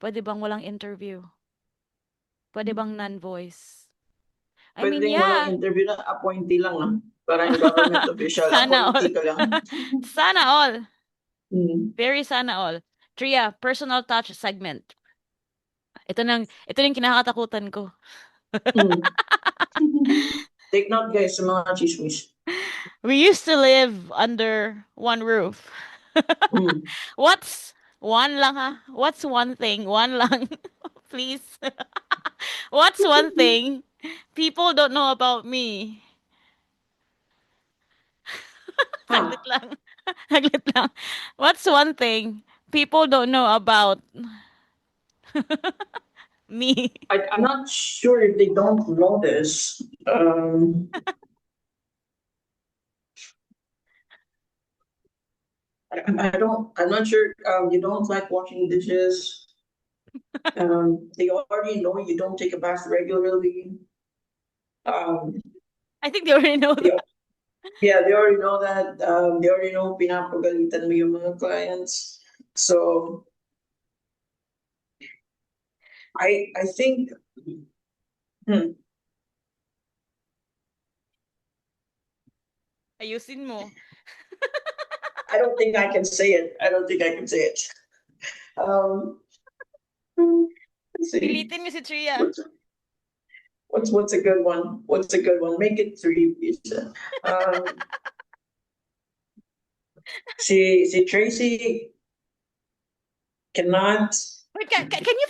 Pwede bang walang interview? Pwede bang non-voice? I Pwede mean, rin walang yeah, interview na appointee lang, no? Parang government official, sana all. appointee ka lang. Sana all. Mm. Very sana all. Tria, personal touch segment. Ito nang kinakatakutan ko. Mm. Take note guys sa mga chismis. We used to live under one roof. Mm. What's one lang ha? What's one thing? One lang. Please. What's one thing people don't know about me? Saglit Huh. lang. Saglit lang. What's one thing people don't know about me? I'm not sure if they don't know this. I'm not sure. You don't like washing dishes. They already know you don't take a bath regularly. Um, I think they already know they, that. yeah, they already know that. They already know pinapagalitan mo yung mga clients. So I think, hmm, Ayusin mo. I don't think I can say it. I don't think I can say it. Um, let's see. Pilitin mo si Tria. What's what's a good one? What's a good one? Make it three pizza. Si Tracy cannot. Wait, can you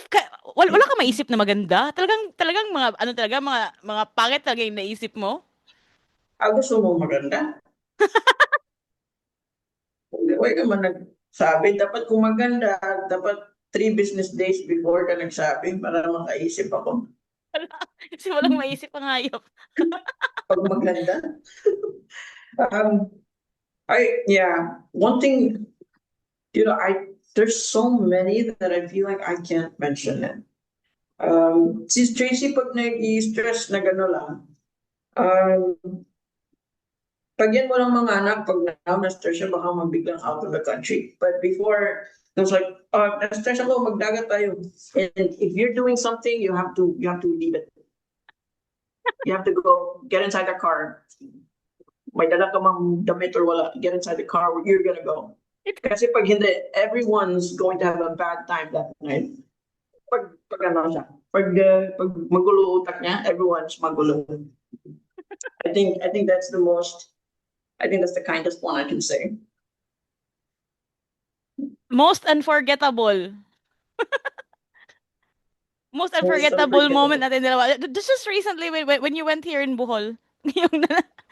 wala ka maisip na maganda? Talagang mga ano talaga mga pangit talaga yung naisip mo? Gusto mo maganda? Hindi, huwag ka man nagsabi. Dapat kung maganda, dapat 3 business days before ka nagsabi para makaisip ako. Kasi walang maisip ang hayop. Pag maganda. Um, one thing, there's so many that I feel like I can't mention it. Si Tracy pag nag-i-stress na gano'n lang, um, pag yan mo lang mga anak, pag na-stress siya, baka mabiglang out of the country. But before, it was like, na-stress ako, magdagat tayo. And if you're doing something, you have to leave it. You have to go, get inside the car. May dala ka mang damit or wala, get inside the car, where you're gonna go. Kasi pag hindi, everyone's going to have a bad time that night. Pag ano siya, pag magulo utak niya, everyone's magulo. I think that's the kindest one I can say. Most unforgettable. Most unforgettable moment natin dalawa. Just recently when you went here in Bohol.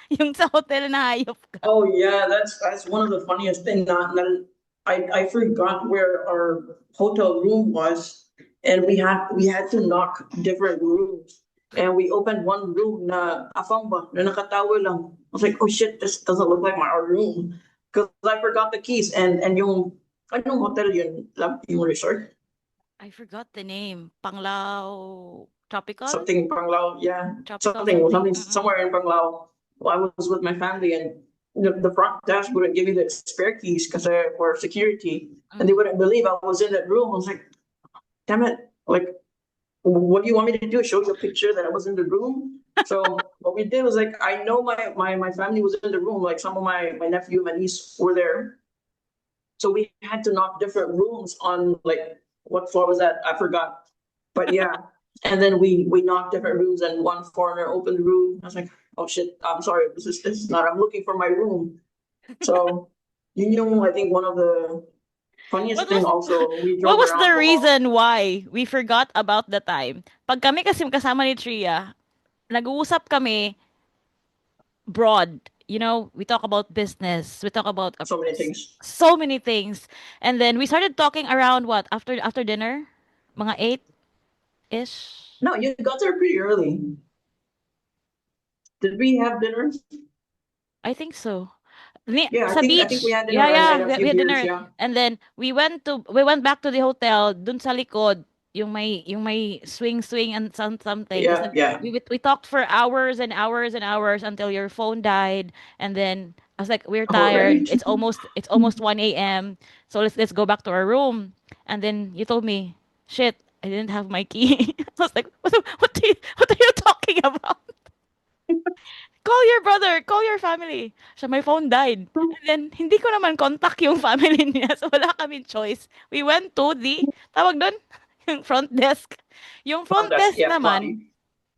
yung sa hotel na hayop ka. Oh yeah, that's one of the funniest things. I forgot where our hotel room was, and we had to knock different rooms, and we opened one room na afamba na nakatawa lang. I was like, oh shit, this doesn't look like our room, because I forgot the keys, and yung anong hotel yun, yung resort. I forgot the name. Panglao Tropical? Something Panglao, yeah. Tropical Something somewhere in Panglao. Well, I was with my family, and the front desk wouldn't give me the spare keys because for security, and they wouldn't believe I was in that room. I was like, damn it, like, what do you want me to do? Show you a picture that I was in the room? So what we did was like, I know my family was in the room, like some of my nephew, my niece were there. So we had to knock different rooms on, like, what floor was that? I forgot. But yeah. And then we knocked different rooms, and one foreigner opened the room. I was like, oh shit, I'm sorry, this is not, I'm looking for my room. So, I think one of the funniest thing also, we What drove was around the Bohol. reason why we forgot about the time? Pag kami kasi kasama ni Tria, nag-uusap kami broad. We talk about business. We talk about So many things. so many things. And then we started talking around what? After dinner? Mga 8-ish? No, you got there pretty early. Did we have dinner? I think so. Yeah, Sa I think beach. we had dinner Yeah, and a few we had beers, dinner. yeah. And then we went back to the hotel dun sa likod, yung may swing and something. Yeah, yeah. We talked for hours and hours and hours until your phone died, and then I was like, we're Oh, tired. right. It's almost 1 a.m. So let's go back to our room. And then you told me, shit, I didn't have my key. I was like, what are you talking about? Call your brother, call your family. Siya, my phone died. And then, hindi ko naman contact yung family niya. So, wala kaming choice. We went to tawag doon, yung front desk. Yung front desk Yeah, naman, lobby.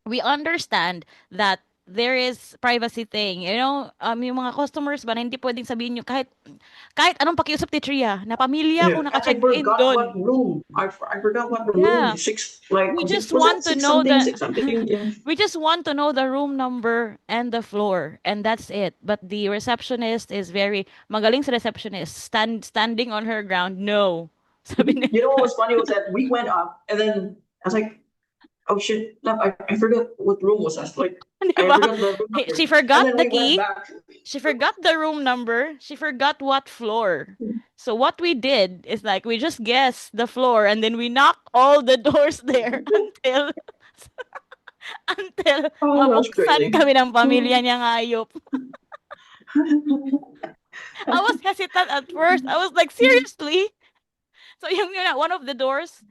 we understand that there is privacy thing. Yung mga customers ba na hindi pwedeng sabihin nyo kahit anong pakiusap ni Tria, na pamilya ko Yeah, I naka-check-in forgot doon. what room. I forgot what room. Yeah. We Was just that want to six know something, six something? Yeah. we just want to know the room number and the floor, and that's it. But the receptionist is very magaling sa receptionist, standing on her ground. No. Sabi niya, You know what was funny was that we went up, and then I was like, oh shit, I forgot what room was that. Like, di I ba? forgot the room number. She forgot And then the we went key. back. She forgot the room number. She forgot what floor. So what we did is like we just guessed the floor, and then we knocked all the doors there until Oh, that was mabuksan crazy. kami ng pamilya niyang hayop. I was hesitant at first. I was like, seriously? So one of the doors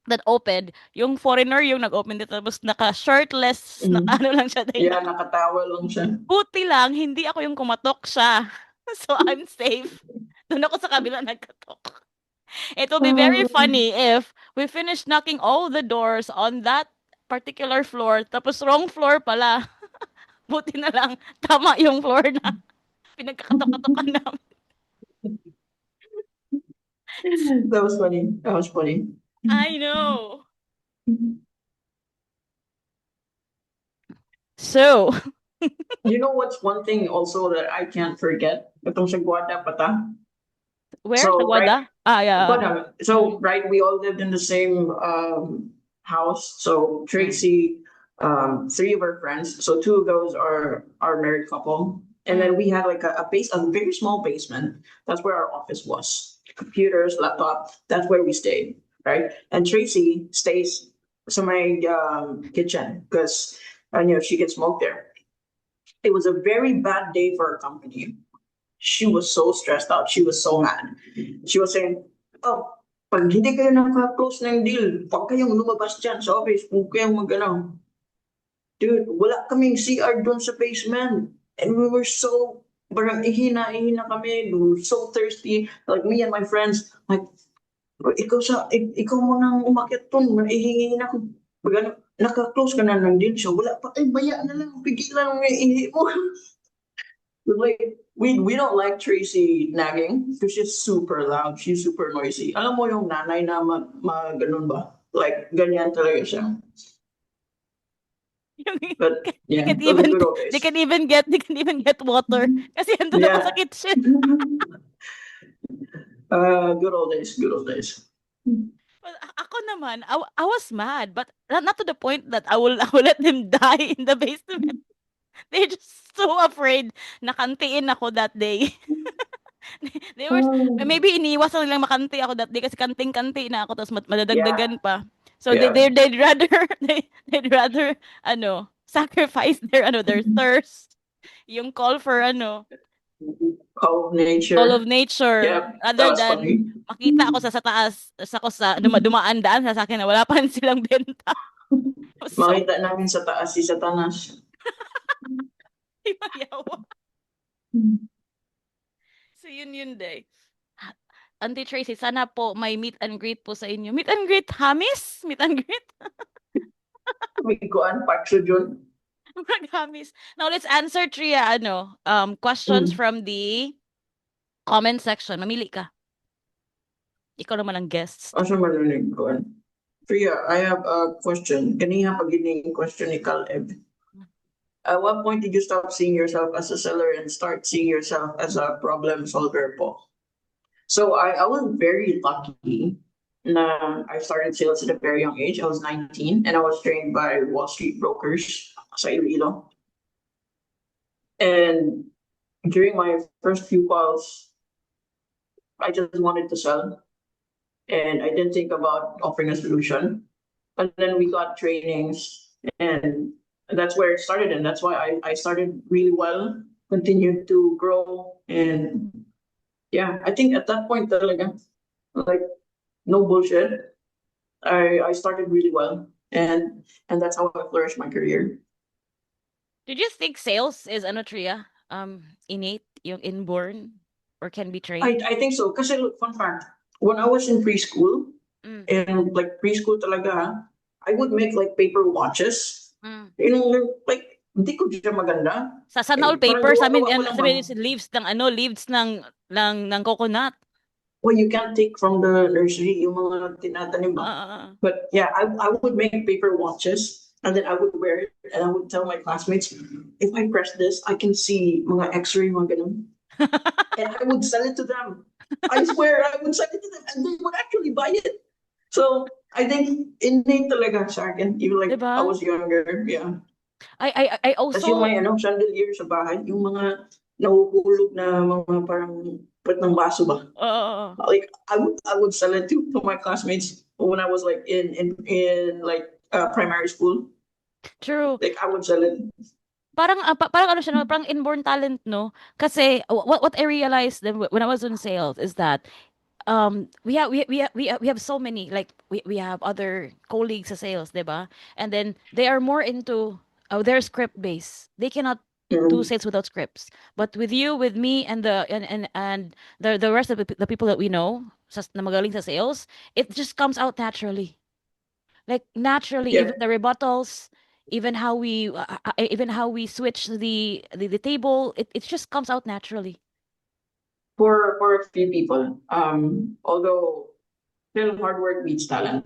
that opened, yung foreigner yung nag-open dito, tapos naka-shirtless, naka-ano lang siya. Yeah, nakatawa lang siya. Buti lang, hindi ako yung kumatok siya. So I'm safe. Doon ako sa kabila nagkatok. It will be very funny if we finish knocking all the doors on that particular floor, tapos wrong floor pala. Buti na lang, tama yung floor na pinagkakatok-katokan namin. That was funny. That was funny. I know. So, You know what's one thing also that I can't forget? Itong sa Guarda Pata. Where? Sa So right, Guada? Ah, yeah. so right, we all lived in the same house. So Tracy, three of her friends. So two of those are married couple, and then Mm. we had like a very small basement. That's where our office was. Computers, laptop. That's where we stayed, right? And Tracy stays to my kitchen because she can smoke there. It was a very bad day for our company. She was so stressed out. She was so mad. She was saying, oh, pag hindi kayo naka-close ng deal, pag kayong lumabas dyan sa office, kung kayong mag-ano, dude, wala kaming CR dun sa basement. And we were so, parang ihina kami. We were so thirsty. Like me and my friends, like, ikaw mo nang umakyat dun. Ihihina ko. Pag ano, naka-close ka na ng deal siya, wala pa, baya na lang, pigilan mo yung ihi mo. Like we don't like Tracy nagging because she's super loud. She's super noisy. Alam mo yung nanay na ganun ba? Like ganyan talaga siya. But They yeah, can those are even good old they days. can even get water kasi andun ako sa Yeah. kitchen. Good old days. Good old days. Well, ako naman, I was mad, but not to the point that I will let them die in the basement. They're just so afraid na kantiin ako that day. They were, Oh. maybe iniwas na nilang makanti ako that day kasi kanting-kanti na ako tapos Yeah. madadagdagan pa. So Yeah. they'd rather they'd rather sacrifice their thirst, yung call for Call of call of nature. nature Yeah, that other was than funny. makita ako sa taas ako sa dumaan daan sa akin na wala pa rin silang benta. So, Makita namin sa taas si Satanas. mayawa. So, yun day. Auntie Tracy, sana po may meet and greet po sa inyo. Meet and greet, Hamis? Meet and greet? Biguan, Pacho Jun. Hamis. Now, let's answer Tria, questions from the comment section. Mamili ka. Ikaw naman ang guest. Asa marinig ko? Priya, I have a question. Kaniya pag gining question ni Caleb. At what point did you stop seeing yourself as a seller and start seeing yourself as a problem solver po? So I was very lucky na I started sales at a very young age. I was 19 and I was trained by Wall Street brokers sa Iloilo. And during my first few calls, I just wanted to sell and I didn't think about offering a solution. And then we got trainings and that's where it started. And that's why I started really well, continued to grow. And yeah, I think at that point, talaga, like no bullshit. I started really well. And that's how I flourished my career. Did you think sales is Tria? Innate, yung inborn, or can be trained? I think so. Kasi look, fun fact, when I was in preschool, and like preschool talaga, I would make like paper watches. You know, like, hindi ko siya maganda. Sa Sanol Parang paper, sa amin, gawa-gawa ko lang sa amin ba? is leaves ng coconut. Well, you can't take from the nursery yung mga tinatanim ba? But yeah, I would make paper watches and then I would wear it and I would tell my classmates, if I press this, I can see mga x-ray, mga ganun. And I would sell it to them. I swear, I would sell it to them and they would actually buy it. So I think innate talaga sa akin, even like Diba? I was younger, yeah. I Kasi yung also, may chandelier sa bahay, yung mga nahuhulog na mga parang put ng baso ba? Like I would sell it to my classmates when I was like in like primary school. true. Like I would sell it. Parang parang ano siya, no? Parang inborn talent, no? Kasi what I realized then when I was in sales is that we have so many, like we have other colleagues sa sales, 'di ba? And then they are more into their script based. They cannot do sales without scripts. But with you, with me, and the rest of the people that we know na magaling sa sales, it just comes out naturally. Like naturally, Yeah. even the rebuttals, even how we switch the table, it just comes out naturally. For a few people. Although still hard work beats talent.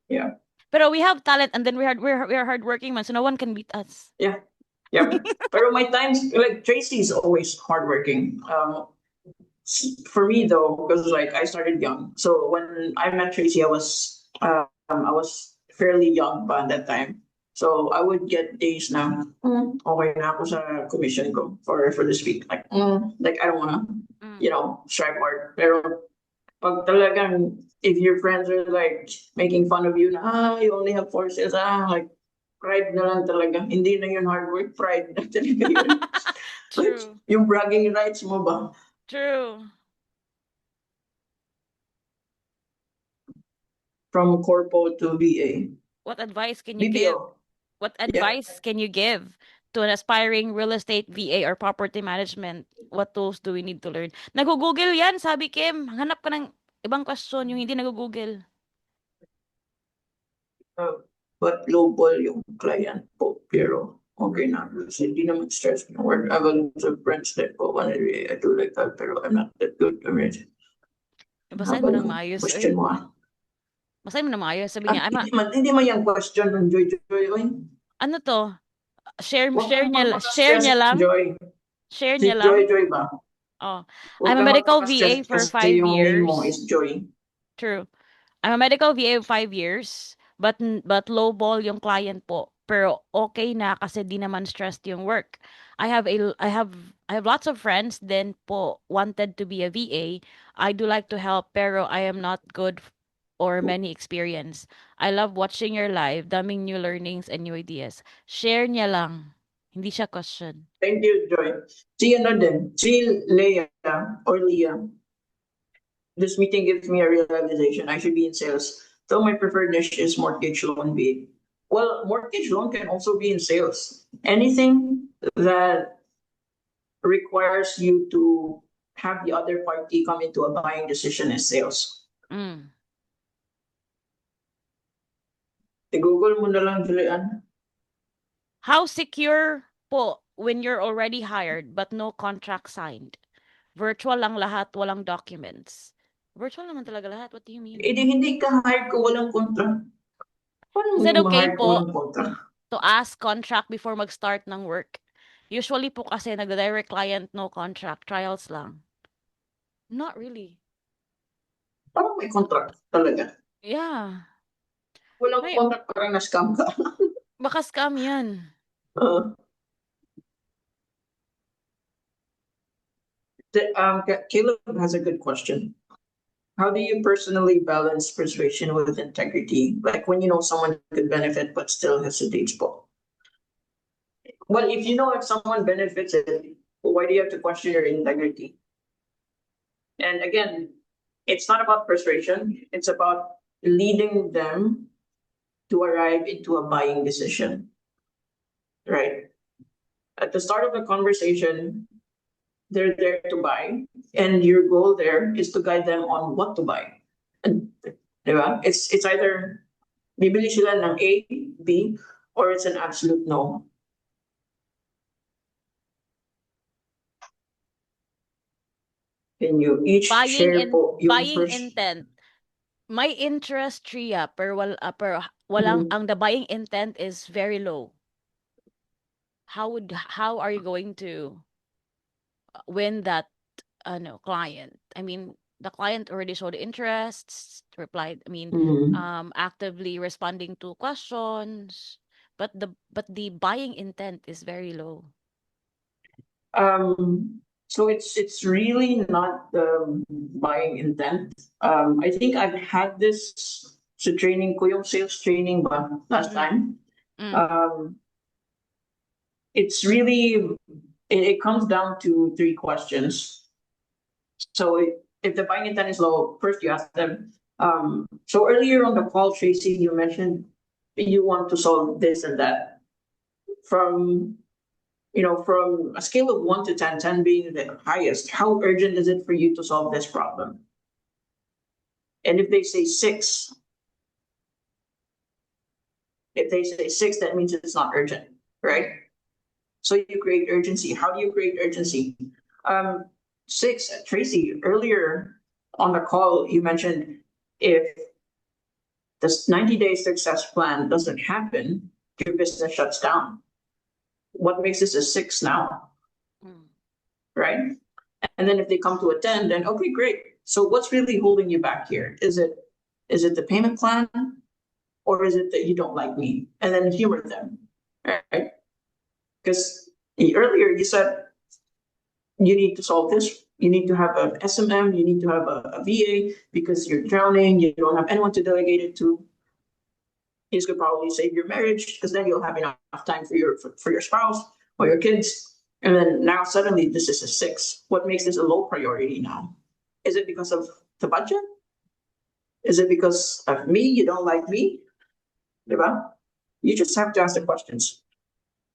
Yeah. Pero we have talent, and then we're hardworking man, so no one can beat us. Yeah. Yeah. Pero my times like Tracy is always hardworking. For me though, because like I started young. So when I met Tracy, I was fairly young by that time. So I would get days na, okay na ako sa commission ko for this week. Like I don't wanna, Mm. strive hard. Pero pag talagang, if your friends are like making fun of you na, you only have 4 sales, like pride na lang talaga. Hindi na yun hard work, pride na talaga yun. Like, True. yung bragging rights mo ba? True. From corpo to VA. What advice can you give? BPO. What Yeah. advice can you give to an aspiring real estate VA or property management? What tools do we need to learn? Nag-google yan, sabi Kim. Hanap ka ng ibang question, yung hindi nag-google. But low ball yung client po. Pero okay na. Kasi hindi naman stress ng work. I have a lot of friends that go on I do like that. Pero I'm not that good. I mean, Basahin mo ng habang maayos. question mo Basahin mo ng maayos. Sabi niya, hindi man yung question ng Joy Joy. Oy. ano to? Share Huwag share kang niya magpaka-stress, lang. Joy. Share Si niya lang. Joy Joy ba? Oh. Huwag I'm a kang medical VA magpaka-stress for kasi 5 yung name mo years. is Joy. True. I'm a medical VA of 5 years, but low ball yung client po. Pero okay na kasi di naman stressed yung work. I have lots of friends then po wanted to be a VA. I do like to help pero I am not good or many experience. I love watching your live, daming new learnings and new ideas. Share niya lang. Hindi siya question. Thank you, Joy. Si ano din, si Leah or Leah. This meeting gives me a realization. I should be in sales. Though my preferred niche is mortgage loan B. Well, mortgage loan can also be in sales. Anything that requires you to have the other party come into a buying decision is sales. Mm. I-Google mo na lang, Julian. How secure po when you're already hired but no contract signed? Virtual lang lahat, walang documents. Virtual naman talaga lahat. What do you mean? Hindi ka hired ko walang contract. Paano Is it mo okay ma-hire ko po walang contract? to ask contract before mag-start ng work? Usually po kasi nag-direct client, no contract, trials lang. Not really. Parang may contract talaga. Yeah. Walang May, contract, parang na-scam ka. baka scam yan. Caleb has a good question. How do you personally balance persuasion with integrity? Like when you know someone could benefit but still hesitates po. Well, if you know if someone benefits it, why do you have to question your integrity? And again, it's not about persuasion, it's about leading them to arrive into a buying decision. Right? At the start of the conversation, they're there to buy, and your goal there is to guide them on what to buy. And diba? It's either bibili sila ng A, B, or it's an absolute no. Can you each share po yung buying first... intent. May interest Tria pero walang ang the buying intent is very low. How are you going to win that client? I mean, the client already showed interest, replied, actively responding to questions, but the buying intent is very low. So it's really not the buying intent. I think I've had this training ko yung sales training ba last time. It's really it comes down to 3 questions. So if the buying intent is low, first you ask them. So earlier on the call, Tracy, you mentioned you want to solve this and that. From a scale of 1 to 10, 10 being the highest, how urgent is it for you to solve this problem? And if they say 6, that means it's not urgent, right? So you create urgency. How do you create urgency? 6, Tracy, earlier on the call, you mentioned if this 90-day success plan doesn't happen, your business shuts down. What makes this a 6 now? Right? And then if they come to a 10, then okay, great. So what's really holding you back here? Is it the payment plan, or is it that you don't like me? And then humor them, right? Because earlier you said you need to solve this. You need to have an SMM. You need to have a VA because you're drowning. You don't have anyone to delegate it to. This could probably save your marriage because then you'll have enough time for your spouse or your kids. And then now suddenly this is a 6. What makes this a low priority now? Is it because of the budget? Is it because of me? You don't like me? Diba? You just have to ask the questions.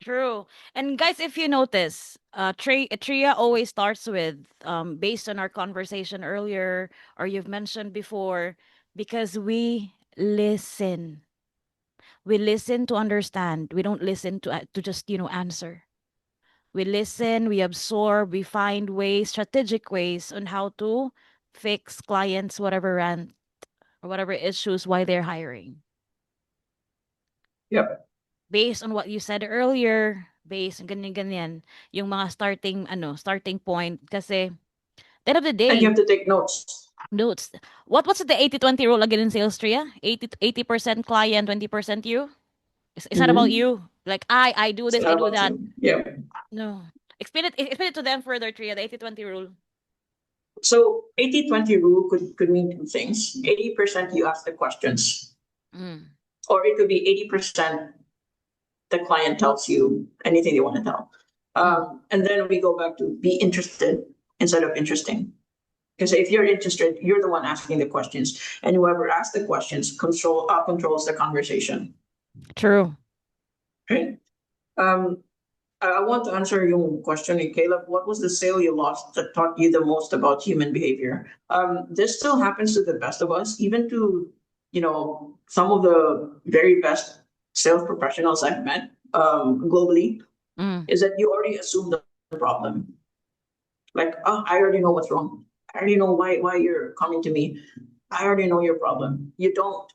True. And guys, if you notice, Tria always starts with, based on our conversation earlier, or you've mentioned before, because we listen. We listen to understand. We don't listen to just, answer. We listen, we absorb, we find ways, strategic ways on how to fix clients, whatever rant or whatever issues why they're hiring. Yep. Based on what you said earlier, based on ganyan-ganyan, yung mga starting point. Kasi, end of the And you day, have to take notes. notes. What's the 80-20 rule again in sales, Tria? 80% client, 20% you? It's not about Mm-hmm. you. Like, I do It's this, I not do about that. you. Yeah. No. Explain it to them further, Tria, the 80-20 rule. So 80-20 rule could mean two things. 80% you ask the questions, Mm. or it could be 80% the client tells you anything they want to tell. Mm. And then we go back to be interested instead of interesting. Because if you're interested, you're the one asking the questions, and whoever asks the questions controls the conversation. True. Right? Um, I want to answer your question, Caleb. What was the sale you lost that taught you the most about human behavior? This still happens to the best of us, even to some of the very best sales professionals I've met globally. Mm. Is that you already assume the problem? Like, oh, I already know what's wrong. I already know why you're coming to me. I already know your problem. You don't,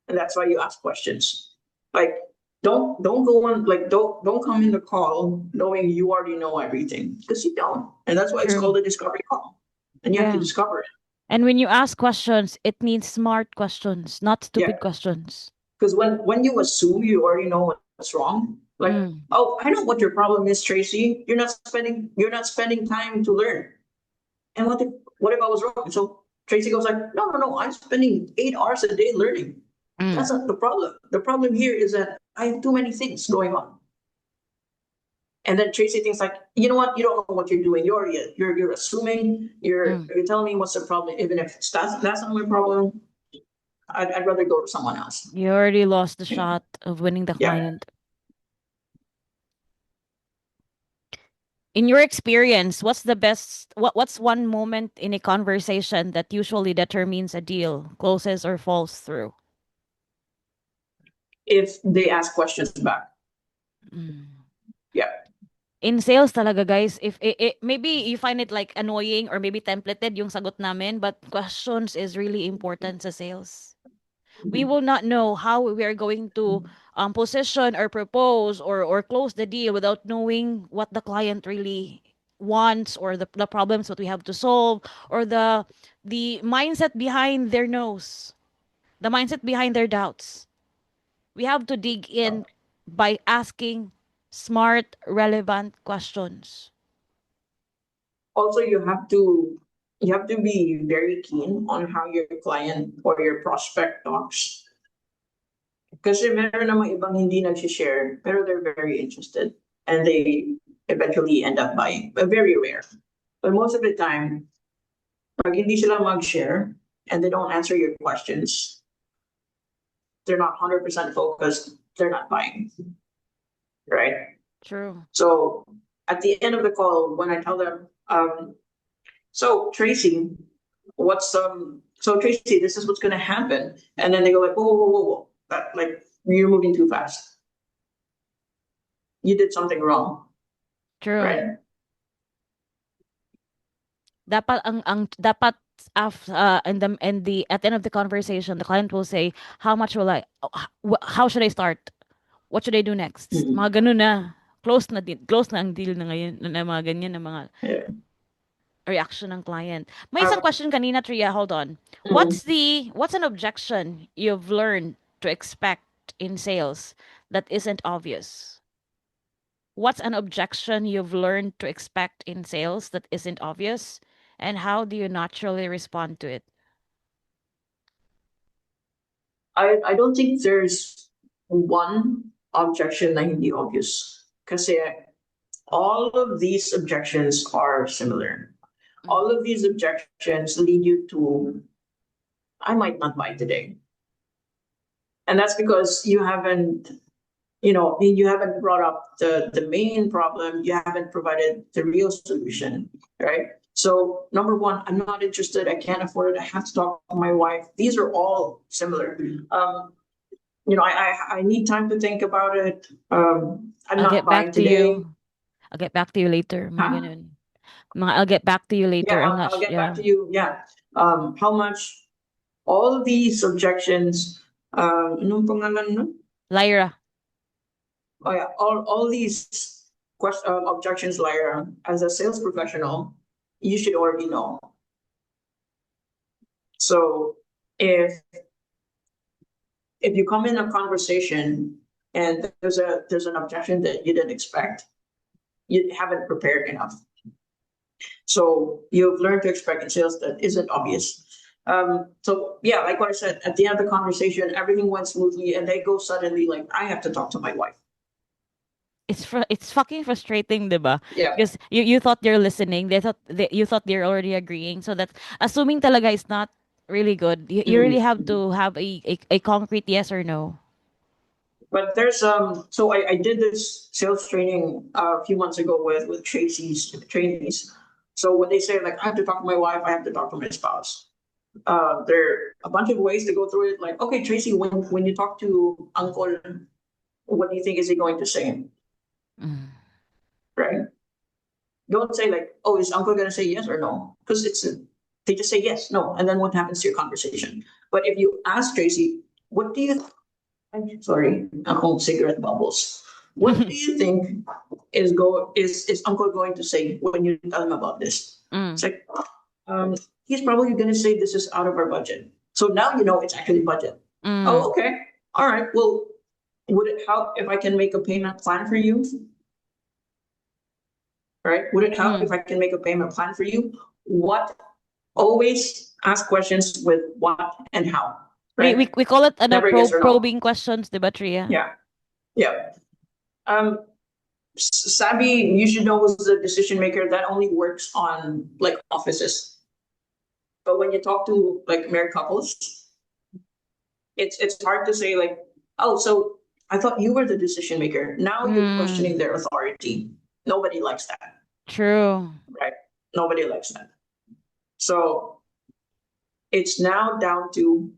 and that's why you ask questions. Like, don't go on, like, don't come in the call knowing you already know everything, because you don't, and that's why it's True. called a discovery call, and you have to Yeah. discover it. And when you ask questions, it needs smart questions, not Yeah, stupid questions. because when you assume you already know what's wrong, like, Mm. oh, I know what your problem is, Tracy. You're not spending time to learn. And what if I was wrong? So Tracy goes like, no, I'm spending 8 hours a day learning. That's Mm. not the problem. The problem here is that I have too many things going on. And then Tracy thinks like, you know what? You don't know what you're doing. You're assuming. You're Mm. you're telling me what's the problem, even if that's not my problem. I'd rather go to someone else. You already lost the shot of winning the Yeah. client. In your experience, what's one moment in a conversation that usually determines a deal closes or falls through? If they ask questions back. Mm. Yeah. In sales talaga, guys, if maybe you find it like annoying or maybe templated yung sagot namin, but questions is really important sa sales. We will not know how we are going to position or propose or close the deal without knowing what the client really wants, or the problems that we have to solve, or the mindset behind their no's, the mindset behind their doubts. We have to dig in by asking smart, relevant questions. Also, you have to be very keen on how your client or your prospect talks. Kasi meron namang ibang hindi nag-share, pero they're very interested. And they eventually end up buying. But very rare. But most of the time, pag hindi sila mag-share and they don't answer your questions, they're not 100% focused, they're not buying. Right? True. So at the end of the call, when I tell them, so Tracy, so Tracy, this is what's gonna happen. And then they go like, whoa. That, like, you're moving too fast. You did something wrong, True. right? Dapat at the end of the conversation, the client will say, how much will I how should I start? What should I do next? Mhm. Mga ganun na. Close na ang deal na ngayon, na mga ganyan na mga. Yeah. Reaction ng client. May isang Um, question kanina, Tria. Hold on. mm, What's an objection you've learned to expect in sales that isn't obvious? What's an objection you've learned to expect in sales that isn't obvious? And how do you naturally respond to it? I don't think there's one objection na hindi obvious. Kasi all of these objections are similar. All Mm. of these objections lead you to, I might not buy today. And that's because you haven't brought up the main problem. You haven't provided the real solution, right? So number one, I'm not interested. I can't afford it. I have to talk to my wife. These are all similar. I need time to think about it. I'm I'll not get buying back to today. you. I'll get back to you later. Mga Huh? ganun. Mga I'll get back to you Yeah, later. I'm not I'll get back yeah. to you. Yeah. How much? All these objections. Anong pangalan nun? Lyra. Oh yeah, all these objections, Lyra, as a sales professional, you should already know. So if you come in a conversation and there's an objection that you didn't expect, you haven't prepared enough. So you've learned to expect in sales that isn't obvious. So yeah, like what I said, at the end of the conversation, everything went smoothly, and they go suddenly like, I have to talk to my wife. It's fucking frustrating, diba? Yeah. Because you thought they're listening. You thought they're already agreeing. So that assuming talaga is not really good. You really have Mhm. to have a concrete yes or no. But there's so I did this sales training a few months ago with Tracy's trainees. So when they say like I have to talk to my wife, I have to talk to my spouse. There are a bunch of ways to go through it. Like, okay, Tracy, when you talk to Uncle, what do you think is he going to say? Mm. Right? Don't say like, oh, is Uncle going to say yes or no? Because they just say yes, no, and then what happens to your conversation? But if you ask Tracy, what do you I'm sorry, cigarette bubbles. What do you think is Uncle going to say when you tell him about this? It's Mm. like, he's probably going to say this is out of our budget. So now you know it's actually budget. Mm. Oh, okay, all right. Well, would it help if I can make a payment plan for you? Right? Would it help if Mm. I can make a payment plan for you? What? Always ask questions with what and how. Right? We call it Never yes or no. probing questions, diba, Tria? Yeah. Yeah. Um, Sabi, you should know, was the decision maker that only works on like offices. But when you talk to like married couples, it's hard to say like, oh, so I thought you were the decision maker. Now you're questioning Mm. their authority. Nobody likes that, True. right? Nobody likes that. So it's now down to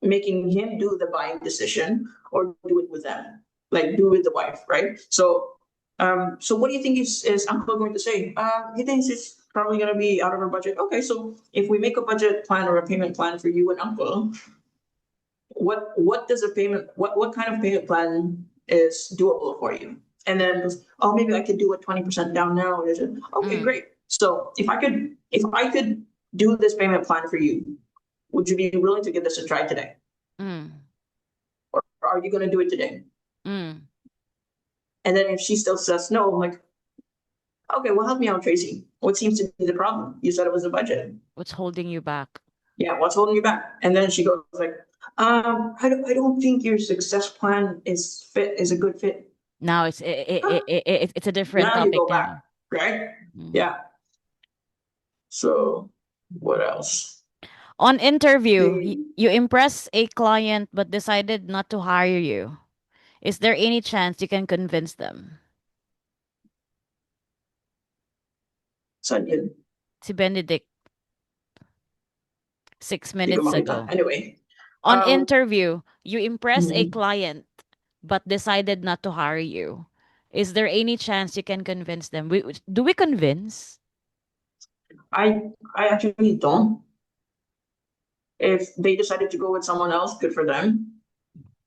making him do the buying decision or do it with them, like do it with the wife, right? So what do you think is Uncle going to say? He thinks it's probably going to be out of our budget. Okay, so if we make a budget plan or a payment plan for you and Uncle, what does a payment what kind of payment plan is doable for you? And then oh maybe I could do a 20% down now. Okay, Mm. great. So if I could do this payment plan for you, would you be willing to give this a try today? Mm. Or are you going to do it today? Mm. And then if she still says no, I'm like, okay, well, help me out, Tracy. What seems to be the problem? You said it was the budget. What's holding you back? Yeah, what's holding you back? And then she goes like, I don't think your success plan is a good fit. Now Huh? it's a different Now you topic go back, now. right? Mm. Yeah. So what else? On interview, The you impress a client but decided not to hire you. Is there any chance you can convince them? saan yun? Si Benedict, six Hindi ko minutes makita. ago. Anyway, On interview, you impress a mm, client but decided not to hire you. Is there any chance you can convince them? Do we convince? I actually don't. If they decided to go with someone else, good for them.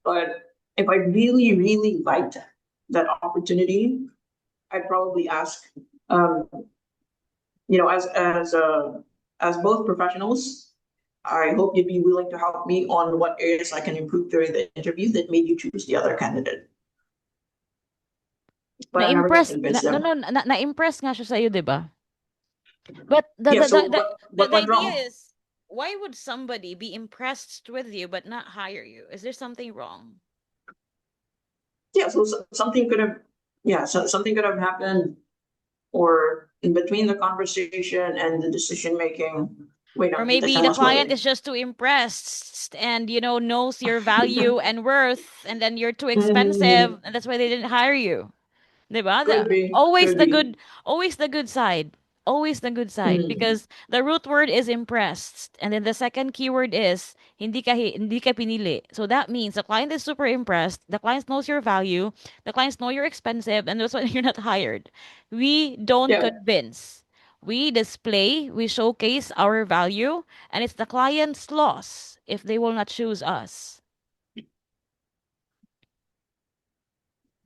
But if I really, really liked that opportunity, I'd probably ask, um, as both professionals, I hope you'd be willing to help me on what areas I can improve during the interview that made you choose the other candidate. But I'm never going to Na-impress, convince no, them. no, na-impress nga siya sa'yo, di ba? But Yeah. So what the went idea wrong? is, why would somebody be impressed with you but not hire you? Is there something wrong? Yeah. So, something could have, yeah. So something could have happened, or in between the conversation and the decision making. Wait, Or nakita maybe siya the mas client magaling. is just too impressed and, knows your value and worth, and then you're too expensive, and that's why they didn't hire you. 'Di ba? Could be, Always could the be. good, always the good side. Always the good side, Mm. because the root word is impressed, and then the second keyword is hindi ka pinili. So that means the client is super impressed, the client knows your value, the clients know you're expensive, and that's why you're not hired. We don't Yeah. convince. We display, we showcase our value, and it's the client's loss if they will not choose us.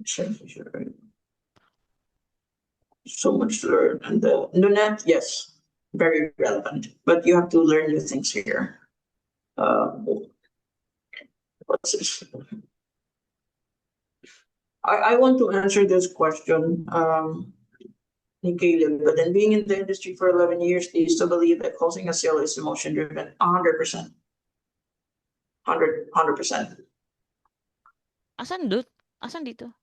Sure, sure. So much to learn. And the Nunet, yes, very relevant. But you have to learn new things here. What's this? I want to answer this question, Caleb, but then being in the industry for 11 years, do you still believe that closing a sale is emotion driven? 100%. 100%. Asan dut? Asan dito?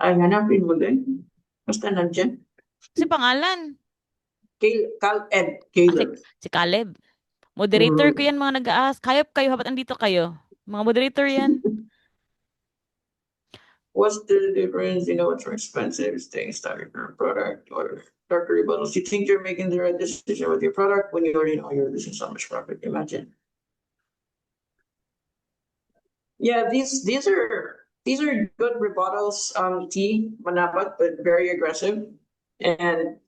Ay, hanapin mo din. Basta nandiyan. Si pangalan. Ah, Caleb. si Caleb. Moderator ko Mm. yan, mga nag-aas. Kayop kayo, habat andito kayo. Mga moderator yan. What's the difference? What's more expensive, staying stuck in your product or darker rebuttals? You think you're making the right decision with your product when you already know you're losing so much profit. Imagine. Yeah, these are good rebuttals, T Manabat, but very aggressive. And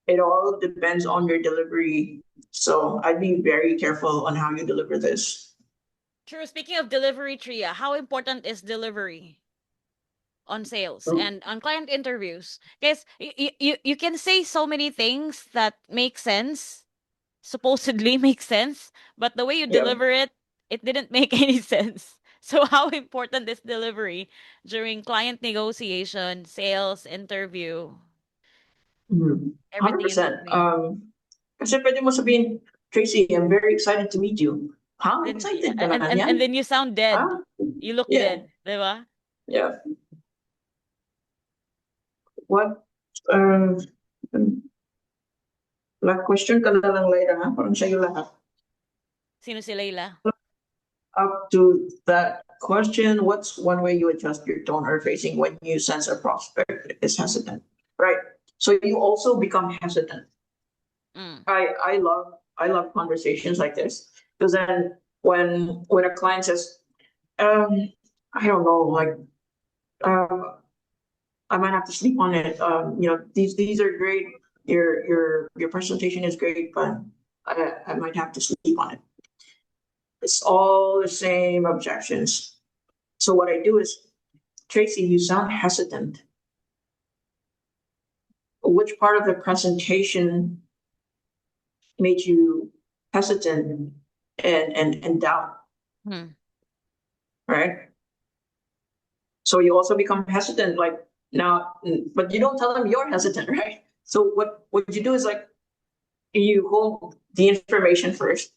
it all depends on your delivery. So I'd be very careful on how you deliver this. True. Speaking of delivery, Tria, how important is delivery on sales and on client interviews? Guys, you can say so many things that make sense, supposedly make sense, but the way you Yeah. deliver it, it didn't make any sense. So how important is delivery during client negotiation, sales, interview, everything in 100%. between? Kasi pwede mo sabihin, Tracy, I'm very excited to meet you. Huh? Then Excited ka na and yan? then you sound dead. Huh? You look Yeah. dead, 'di ba? Yeah. What? Uh, question ka na lang later, ha? Parang sa'yo lahat. Sino si Layla? Up to that question, what's one way you adjust your tone or phrasing when you sense a prospect is hesitant? Right. So you also become hesitant. Mm. I love conversations like this because then when a client says, I don't know, like, um, I might have to sleep on it. These are great. Your presentation is great, but I might have to sleep on it. It's all the same objections. So what I do is, Tracy, you sound hesitant. Which part of the presentation made you hesitant and doubt, Hmm. right? So you also become hesitant, like now, but you don't tell them you're hesitant, right? So what you do is like you hold the information first.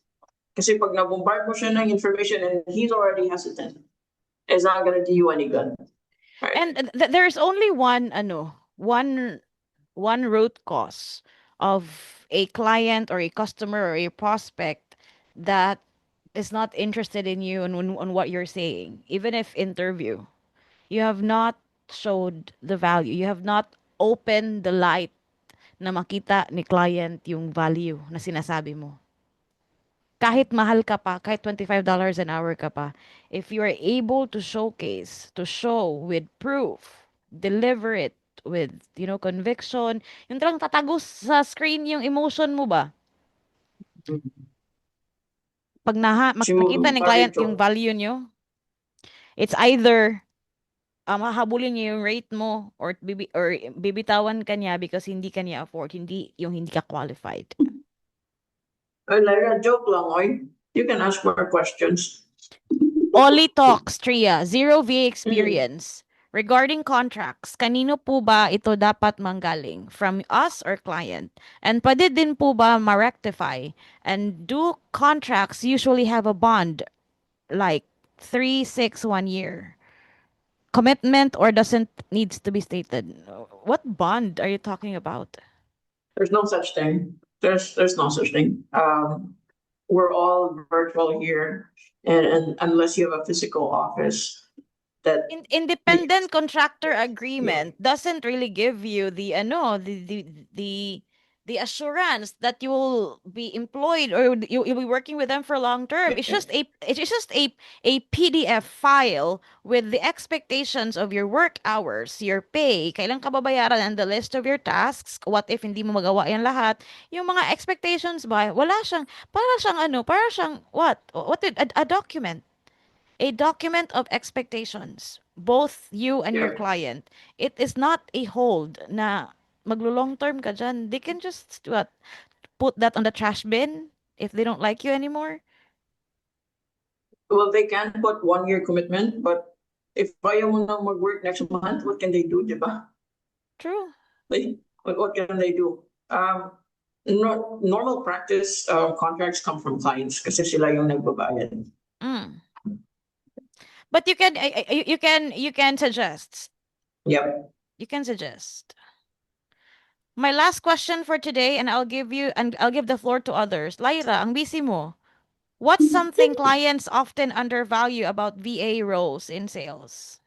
Kasi pag nabombard mo siya ng information and he's already hesitant, it's not gonna do you any good, right? And there's only one root cause of a client or a customer or a prospect that is not interested in you and on what you're saying. Even if interview, you have not showed the value. You have not opened the light na makita ni client yung value na sinasabi mo. Kahit mahal ka pa, kahit $25 an hour ka pa, if you are able to showcase, to show with proof, deliver it with, conviction, yung talagang tatagos sa screen yung emotion mo ba? Pag nakita So ng client yung parang value nyo, it's either hahabulin niya yung rate mo or bibitawan ka niya because hindi ka niya afford, hindi ka qualified. Lyra, joke lang, oy. You can ask more questions. Oli Talks, Tria, Zero VA Mm. experience. Regarding contracts, kanino po ba ito dapat manggaling? From us or client? And pwede din po ba ma-rectify? And do contracts usually have a bond like 3, 6, 1 year? Commitment or doesn't needs to be stated? What bond are you talking about? There's no such thing. There's no such thing. We're all virtual here, and unless you have a physical office, that Independent contractor yeah. agreement doesn't really give you the assurance that you will be employed or you'll be working with them for long term. It's just a PDF file with the expectations of your work hours, your pay, kailan ka babayaran, and the list of your tasks. What if hindi mo magawa yan lahat? Yung mga expectations ba, wala siyang, para siyang a document. A document of expectations, both you and your Yeah. client. It is not a hold na maglo-long term ka dyan. They can just put that on the trash bin if they don't like you anymore. Well, they can put 1 year commitment, but if ayaw mo na mag-work next month, what can they do, di ba? True. Like, what can they do? Normal practice, contracts come from clients kasi sila yung nagbabayad. Mm. But you can suggest. Yep. You can suggest. My last question for today, and I'll give the floor to others. Lyra, ang busy mo. What's something clients often undervalue about VA roles in sales?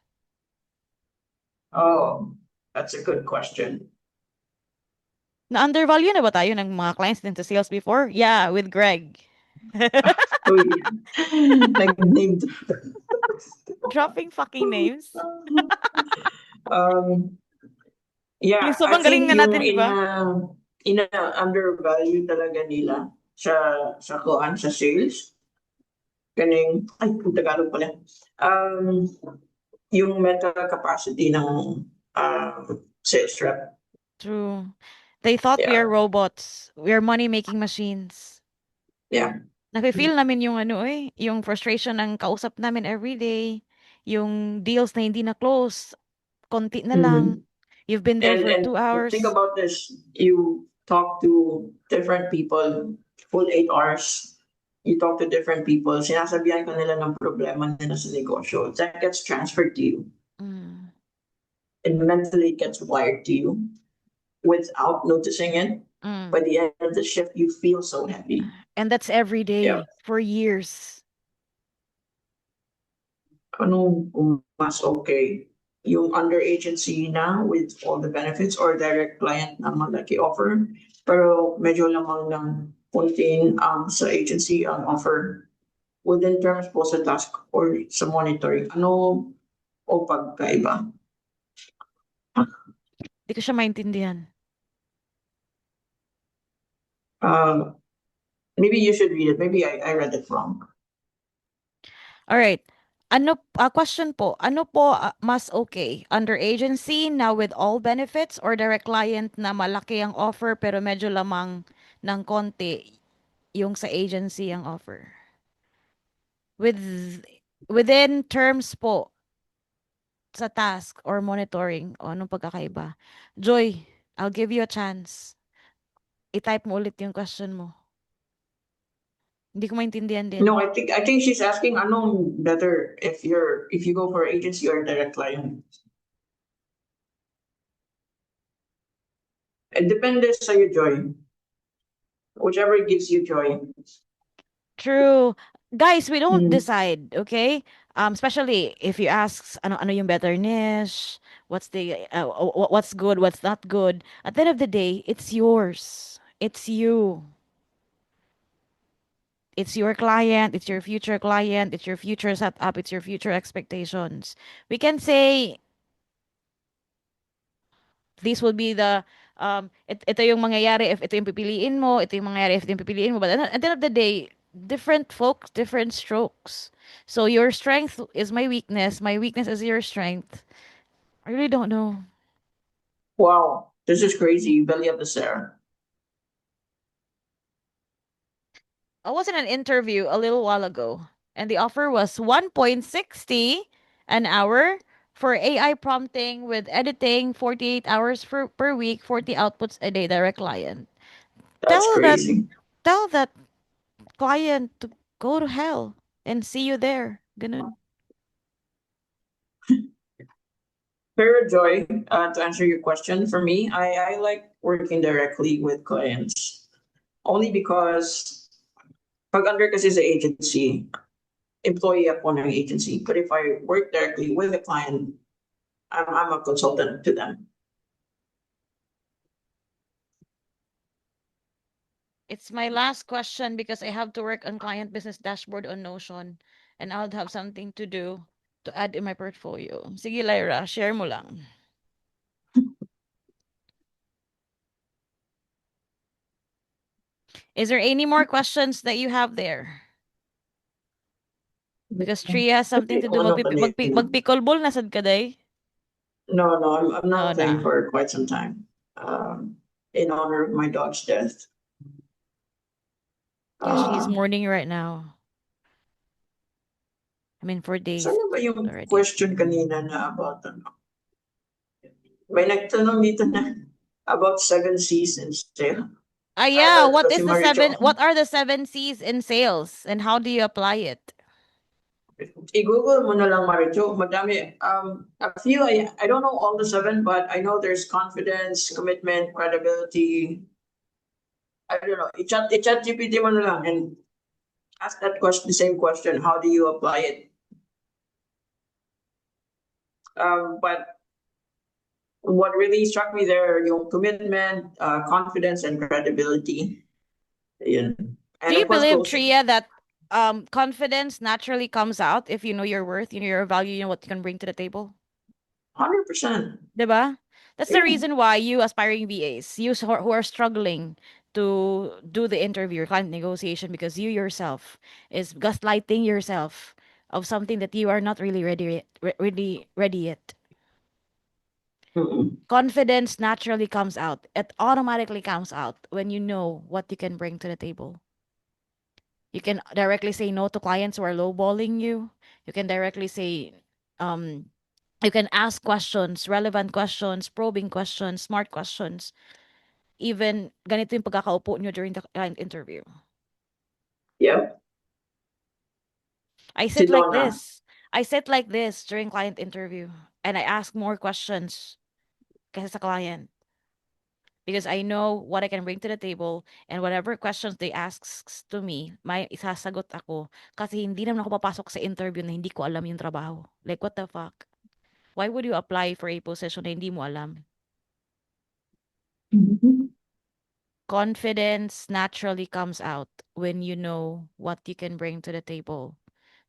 Oh, that's a good question. Na-undervalue na ba tayo ng mga clients din sa sales before? Yeah, with Greg. Uy, nag-named. Dropping fucking names. Um, yeah, Yung I sobrang galing think na yung natin, di ba? undervalue talaga nila sa kuan sa sales. Kaning, ay, kung Tagalog pala. Um, yung mental capacity ng sales rep. True. They thought we are Yeah, robots. We are money-making machines. yeah. Nafe-feel namin yung yung frustration ng kausap namin everyday. Yung deals na hindi na close, konti na lang. Mhm. You've been there for And 2 hours. think about this. You talk to different people, full 8 hours. You talk to different people. Sinasabihan ka nila ng problema nila sa negosyo. That gets transferred to you. Mm. And mentally it gets wired to you without noticing it. Mm. By the end of the shift, you feel so heavy. And that's every day Yeah. for years. Ano kung mas okay? Yung under agency na with all the benefits or direct client na malaki offer, pero medyo lamang ng konting sa agency ang offer within terms po sa task or sa monitoring. Ano o pagkaiba? Hindi ko siya maintindihan. Maybe you should read it. Maybe I read it wrong. All right. Question po, ano po mas okay? Under agency na with all benefits or direct client na malaki ang offer pero medyo lamang ng konti yung sa agency ang offer? Within terms po sa task or monitoring o anong pagkakaiba? Joy, I'll give you a chance. I-type mo ulit yung question mo. Hindi ko maintindihan din. No, I think she's asking ano better if you go for agency or direct client. It depends sa your joy. Whichever gives you joy. True. Guys, we don't Mm. decide, okay? Especially if you ask ano yung better niche, what's good, what's not good. At the end of the day, it's yours. It's you. It's your client, it's your future client, it's your future setup, it's your future expectations. We can say this will be ito yung mangyayari if ito yung pipiliin mo, ito yung mangyayari if ito yung pipiliin mo. But at the end of the day, different folks, different strokes. So your strength is my weakness is your strength. I really don't know. Wow, this is crazy. Belly of the Sarah. I was in an interview a little while ago, and the offer was 1.60 an hour for AI prompting with editing, 48 hours per week, 40 outputs a day, direct client. That's Tell that crazy. tell that client to go to hell and see you there. Ganun. Fair Joy, to answer your question, for me, I like working directly with clients only because pag under kasi sa agency, employee ako ng agency. But if I work directly with the client, I'm a consultant to them. It's my last question because I have to work on client business dashboard on Notion and I'll have something to do to add in my portfolio. Sige, Lyra, share mo lang. Is there any more questions that you have there? Because Tria has something Okay, to do. kung ano kanina. Mag-pickleball na sad ka day? No, no, I'm No not playing na. for quite some time. In honor of my dog's death. Yeah, she's Uh, mourning right now. I mean, for days Sana ba yung already. question kanina na about ano? May nagtanong dito na about 7 C's in sale. Yeah, what Si is the Maricho. what are the 7 C's in sales and how do you apply it? I-Google mo na lang Maricho. Madami. A few, I don't know all the seven, but I know there's confidence, commitment, credibility. I don't know. I-chat GPT mo na lang and ask that question, the same question. How do you apply it? But what really struck me there, yung commitment, confidence, and credibility. Yun. Do And you of course, believe, closing. Tria, that confidence naturally comes out if you know your worth, you know your value, you know what you can bring to the table? 100%. 'Di ba? That's the Yeah. reason why you aspiring VAs, who are struggling to do the interview, client negotiation, because you yourself is gaslighting yourself of something that you are not really really ready yet. Mm-mm. Confidence naturally comes out. It automatically comes out when you know what you can bring to the table. You can directly say no to clients who are lowballing you. You can directly say, um, you can ask questions, relevant questions, probing questions, smart questions. Even ganito yung pagkakaupo nyo during the client interview. Yep. I Si sit like Donna. this. I sit like this during client interview. And I ask more questions kaysa sa client. Because I know what I can bring to the table and whatever questions they asks to me, may isasagot ako. Kasi hindi naman ako papasok sa interview na hindi ko alam yung trabaho. Like, what the fuck? Why would you apply for a position na hindi mo alam? Mhm. Confidence naturally comes out when you know what you can bring to the table.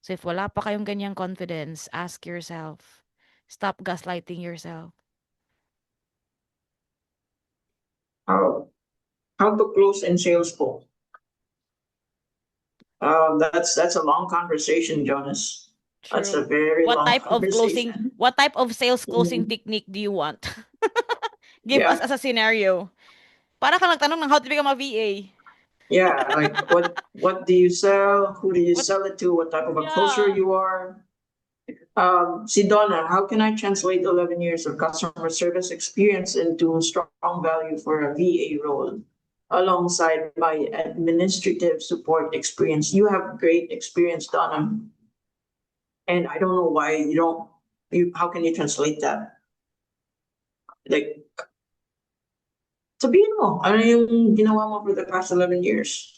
So if wala pa kayong ganyang confidence, ask yourself. Stop gaslighting yourself. How, how to close in sales call. That's a long conversation, Jonas. That's a True. very long conversation. What type of sales closing Mhm. technique do you want? Give us Yeah, as a scenario. Para ka nagtanong ng how to become a VA. yeah. Like what do you sell? Who do you What? sell it to? What type of a closer Yeah. you are? Si Donna, how can I translate 11 years of customer service experience into strong value for a VA role alongside my administrative support experience? You have great experience, Donna, and I don't know why you don't. How can you translate that? Like, sabihin mo, ano yung ginawa mo for the past 11 years?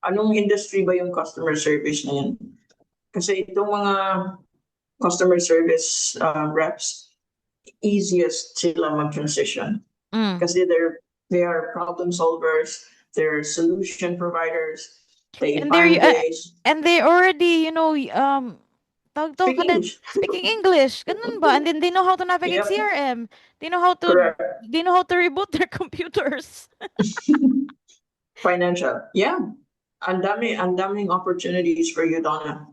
Anong industry ba yung customer service na yan? Kasi itong mga customer service reps, easiest sila mag-transition. Mm. Kasi they are problem solvers, they're solution providers, they And find they're ways. and they already, tawag Speak ka din, English. speaking English. Ganun ba? And then they know how to navigate Yep, CRM. correct. They know how to reboot their computers. Financial. Yeah. ang daming opportunities for you, Donna.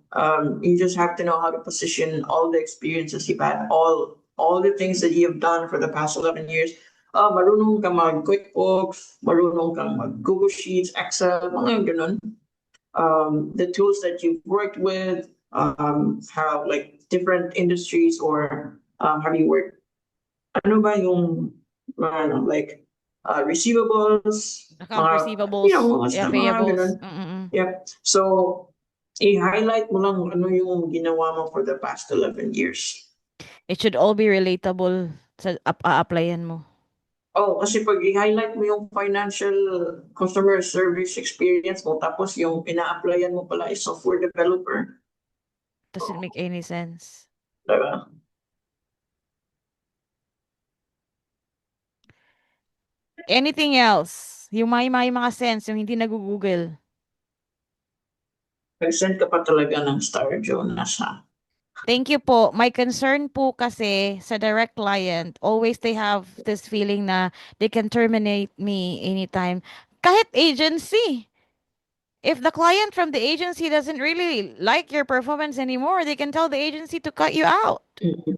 You just have to know how to position all the experiences you've had, all the things that you've done for the past 11 years. Marunong ka mag QuickBooks, marunong ka mag Google Sheets, Excel, mga ganun. The tools that you've worked with, how like different industries, or have you worked, ano ba yung, like, receivables, Account mga, you know, receivables, yeah, basta mga ganun. payables. Yep. So, i-highlight mo lang ano yung ginawa mo for the past 11 years. It should all be relatable sa a-applyan mo. Oh, kasi pag i-highlight mo yung financial customer service experience mo, tapos yung ina-applyan mo pala is software developer, Doesn't make any sense. diba? Anything else? Yung may mga sense, yung hindi nag-google. Nag-send ka pa talaga ng Star Jonas, ha? Thank you po. My concern po kasi sa direct client, always they have this feeling na they can terminate me anytime. Kahit agency. If the client from the agency doesn't really like your performance anymore, they can tell the agency to cut you out. Mhm.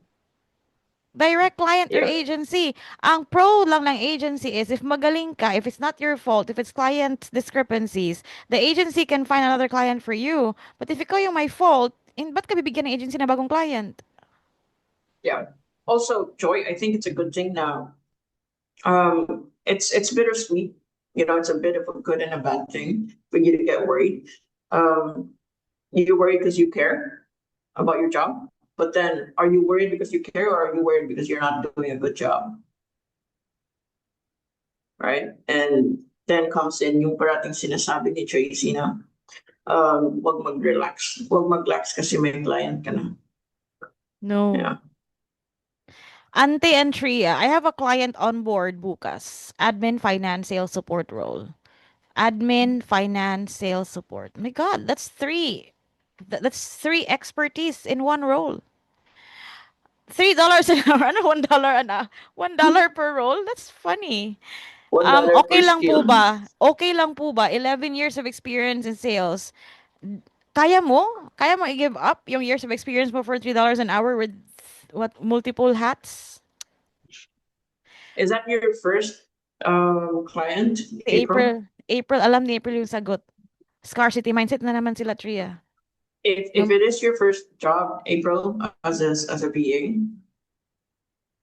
Direct client or Yeah. agency. Ang pro lang ng agency is if magaling ka, if it's not your fault, if it's client discrepancies, the agency can find another client for you. But if ikaw yung may fault, ba't ka bibigyan ng agency na bagong client? Yeah. Also, Joy, I think it's a good thing now. It's bittersweet. You know, it's a bit of a good and a bad thing for you to get worried. You worry because you care about your job, but then are you worried because you care, or are you worried because you're not doing a good job? Right? And then comes in yung parating sinasabi ni Tracy na, wag mag-relax. Wag mag-relax kasi may client ka na. No. Yeah. Ante and Tria, I have a client on board bukas. Admin, finance, sales support role. Admin, finance, sales support. My God, that's three. That's three expertise in one role. $3 an hour, ano, $1 an hour, $1 per role. That's funny. $1 Okay per lang po skill. ba? Okay lang po ba? 11 years of experience in sales. Kaya mo? Kaya mo i-give up yung years of experience mo for $3 an hour with what multiple hats? Is that your first client, Si April? April, alam ni April yung sagot. Scarcity mindset na naman sila, Tria. If Yung, it is your first job, April, as a PA,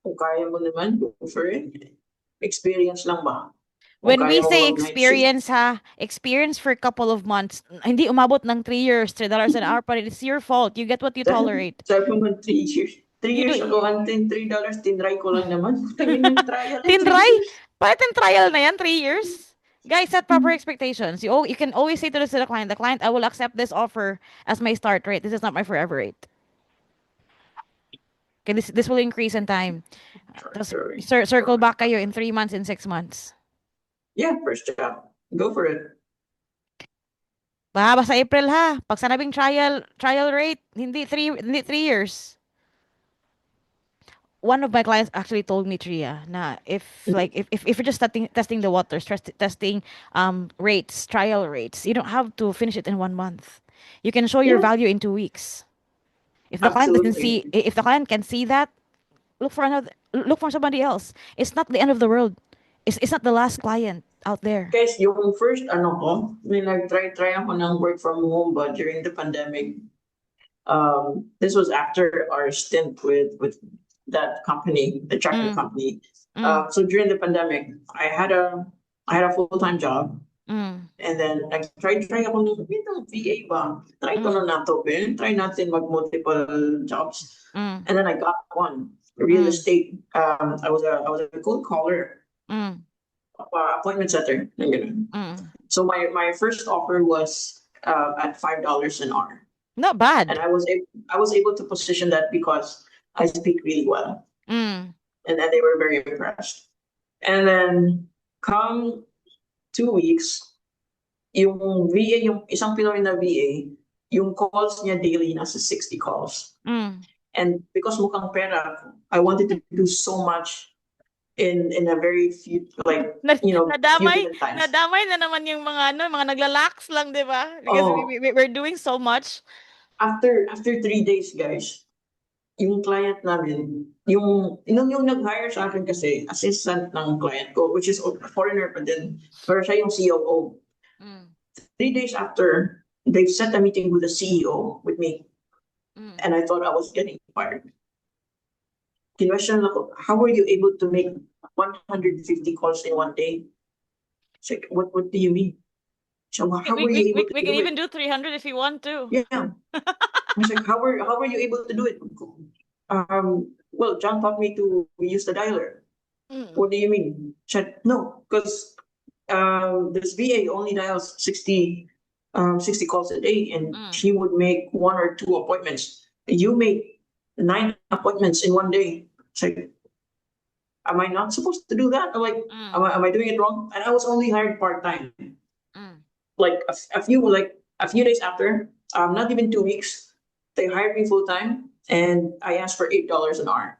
kung kaya mo naman, go for it. Experience lang ba? Kung when we kaya mo say mag-night shift. experience ha, experience for a couple of months, hindi umabot ng 3 years, $3 an hour, but it's your fault. You get what you tolerate. Sabi ko man, 3 years. Three You years do, ago, antin, $3, tinry ko lang naman. Tangin yung trial in 3 tinry. years. Bakit trial na yan, 3 years? Guys, set proper expectations. You can always say to the client, I will accept this offer as my start rate. This is not my forever rate. Okay, this will increase in time. Tapos, circle back kayo in 3 months, in 6 months. Yeah, first job. Go for it. Basta April ha. Pag sanabing trial rate, hindi 3 years. One of my clients actually told me, Tria, na if you're just testing the waters, testing rates, trial rates, you don't have to finish it in 1 month. You can show your Yeah, value in 2 weeks. If the client doesn't absolutely. see, if the client can see that, look for somebody else. It's not the end of the world. It's not the last client out there. Guys, yung first ano ko, may nag-try ako ng work from home ba during the pandemic. This was after our stint with that company, the tracker company. So during the pandemic, I had a full-time job, and then try ako ng VA ba? Try ko na nato, try natin mag-multiple jobs. And then I got one, real estate. I was a cold caller, appointment setter. So my first offer was at $5 an hour. Not bad. And I was able to position that because I speak really well, and then they were very impressed. And then come 2 weeks, yung VA, yung isang Pinoy na VA, yung calls niya daily nasa 60 calls. And because mukhang pera, I wanted to do so much in a very few, like, Nad- few nadamay, given times. nadamay na naman yung mga naglalax lang, di ba? Because Oh, we're doing so much. after 3 days, guys, yung client namin, yung nag-hire sa akin kasi, assistant ng client ko, which is a foreigner pa din, pero siya yung COO. Mm, 3 days after, they've set a meeting with the CEO with me, mm. and I thought I was getting fired. Kinwestiyon ako, how were you able to make 150 calls in one day? It's like, what do you mean? So how were you able to We can do even it? do 300 if you want to. Yeah. I was like, how were you able to do it? Well, John taught me to use the dialer. Mm, What do you mean? Said, no, because this VA only dials 60 calls a day, and mm, she would make 1 or 2 appointments. You make 9 appointments in one day. It's like, am I not supposed to do that? I'm like, am mm, I doing it wrong? And I was only hired part time. mm. Like a few days after, not even 2 weeks, they hired me full time, and I asked for $8 an hour.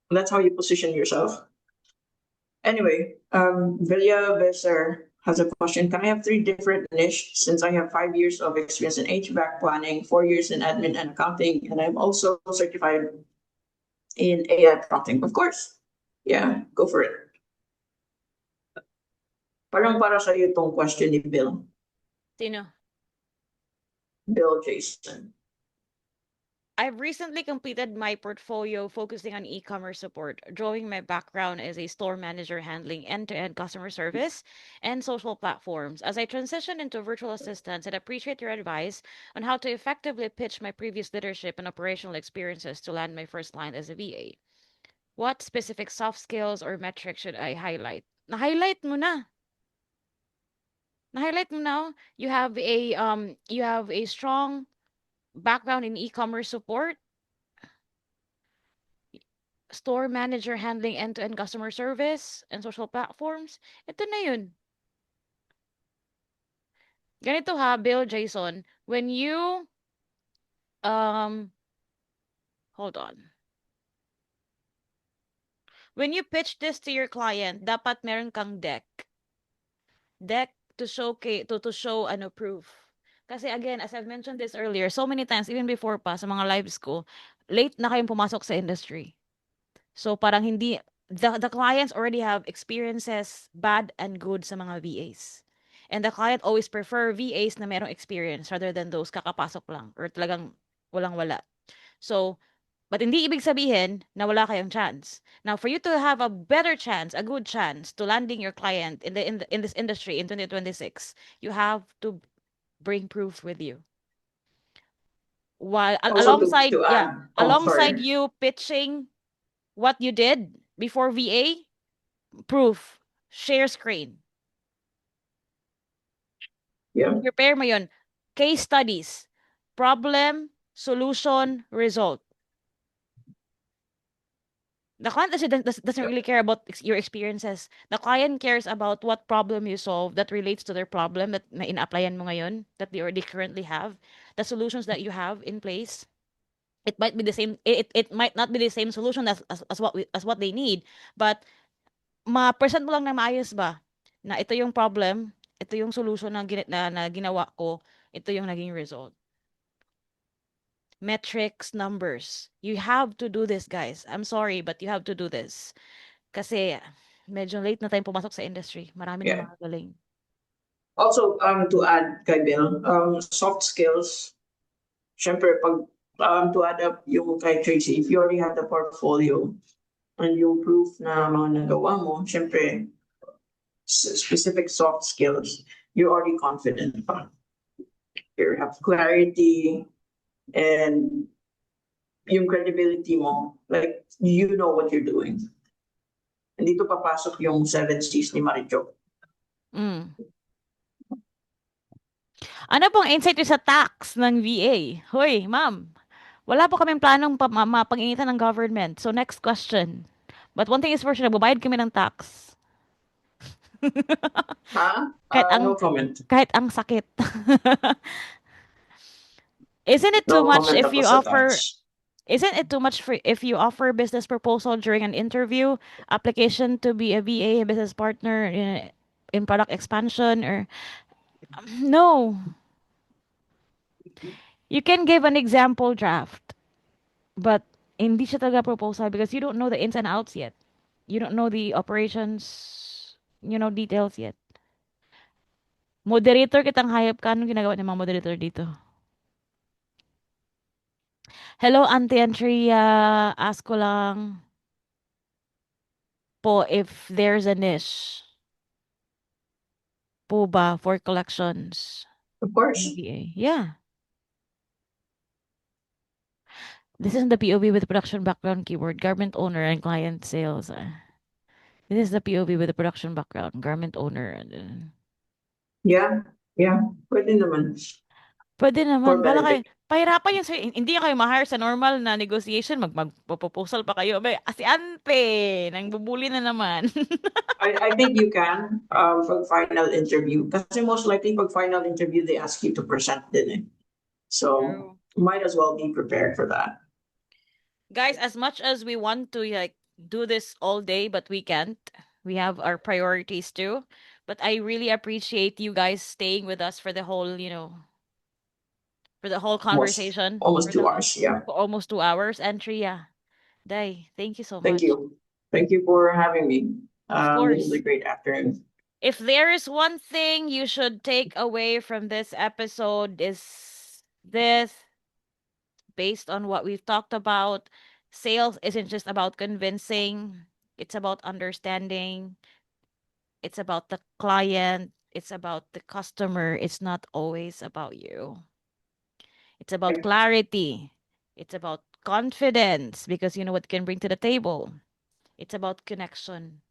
That's how you position yourself. Anyway, Vilya Besser has a question. Can I have 3 different niche since I have 5 years of experience in HVAC planning, 4 years in admin and accounting, and I'm also certified in AI prompting? Of course. Yeah, go for it. Parang para sa iyo tong question ni Bill. Sino? Bill Jason. I've recently completed my portfolio focusing on e-commerce support. Drawing my background as a store manager handling end-to-end customer service and social platforms. As I transition into virtual assistants, I'd appreciate your advice on how to effectively pitch my previous leadership and operational experiences to land my first client as a VA. What specific soft skills or metrics should I highlight? Na-highlight mo na. Na-highlight mo na. You have a strong background in e-commerce support, store manager handling end-to-end customer service and social platforms. Ito na yun. Ganito ha, Bill, Jason, when you um hold on. When you pitch this to your client, dapat meron kang deck to show ano proof. Kasi again, as I've mentioned this earlier, so many times even before pa sa mga lives ko, late na kayong pumasok sa industry. So parang hindi the clients already have experiences bad and good sa mga VAs. And the client always prefer VAs na merong experience rather than those kakapasok lang or talagang walang-wala. So but hindi ibig sabihin na wala kayong chance. Now, for you to have a better chance, a good chance to landing your client in this industry in 2026, you have to bring proof with you. While Also to add, oh, alongside sorry. you pitching what you did before VA, proof, share screen. Yeah. Prepare mo yun. Case studies, problem, solution, result. The client doesn't really care about your experiences. The client cares about what problem you solve that relates to their problem that na ina-applyan mo ngayon, that they already currently have, the solutions that you have in place. It might be the same. It might not be the same solution as what they need, but ma-present mo lang na maayos ba na ito yung problem, ito yung solution na ginawa ko, ito yung naging result. Metrics, numbers. You have to do this, guys. I'm sorry, but you have to do this. Kasi medyo late na tayong pumasok sa industry. Marami na Yeah. mga galing. Also, to add kay Bill, soft skills, syempre pag to add up yung kay Tracy, if you already have the portfolio and yung proof na mga nagawa mo, syempre specific soft skills, you're already confident pa. You have clarity and yung credibility mo, like you know what you're doing. And dito papasok yung 7 C's ni Marijo. Mm. Ano pong insight nyo sa tax ng VA? Hoy, ma'am, wala po kaming planong mapag-initan ng government. So next question. But one thing is for sure, nagbabayad kami ng tax. Ha? kahit ang No comment. kahit ang sakit. Isn't it too No much comment if ako you sa offer tax. Isn't it too much for if you offer a business proposal during an interview, application to be a VA, a business partner in product expansion, or no, you can give an example draft, but hindi siya talaga proposal because you don't know the ins and outs yet. You don't know the operations, details yet. Moderator kitang hayop ka. Anong ginagawa ng mga moderator dito? Hello, Auntie Antria. Ask ko lang po if there's a niche po ba for collections Of in course. VA. Yeah. This is the POV with production background keyword, garment owner and client sales. This is the POV with the production background, garment owner. Yeah. Yeah. Pwede naman. Pwede For naman. Bala kayo, benefit. pahirapan yun. Hindi kayo ma-hire sa normal na negotiation. Magpo-proposal pa kayo. Si Ante, nang bubuli na naman. I think you can for final interview. Kasi most likely pag final interview, they ask you to present din eh. So True. might as well be prepared for that. Guys, as much as we want to like do this all day, but we can't. We have our priorities too. But I really appreciate you guys staying with us for the whole, for the whole conversation, Almost 2 hours. Yeah. for almost 2 hours. And Tria, Day, thank you so Thank much. you. Thank you for having me. Of This is a course. great afternoon. If there is one thing you should take away from this episode is this, based on what we've talked about, sales isn't just about convincing, it's about understanding, it's about the client, it's about the customer, it's not always about you. It's about clarity, it's about confidence because you know what you can bring to the table. It's about connection.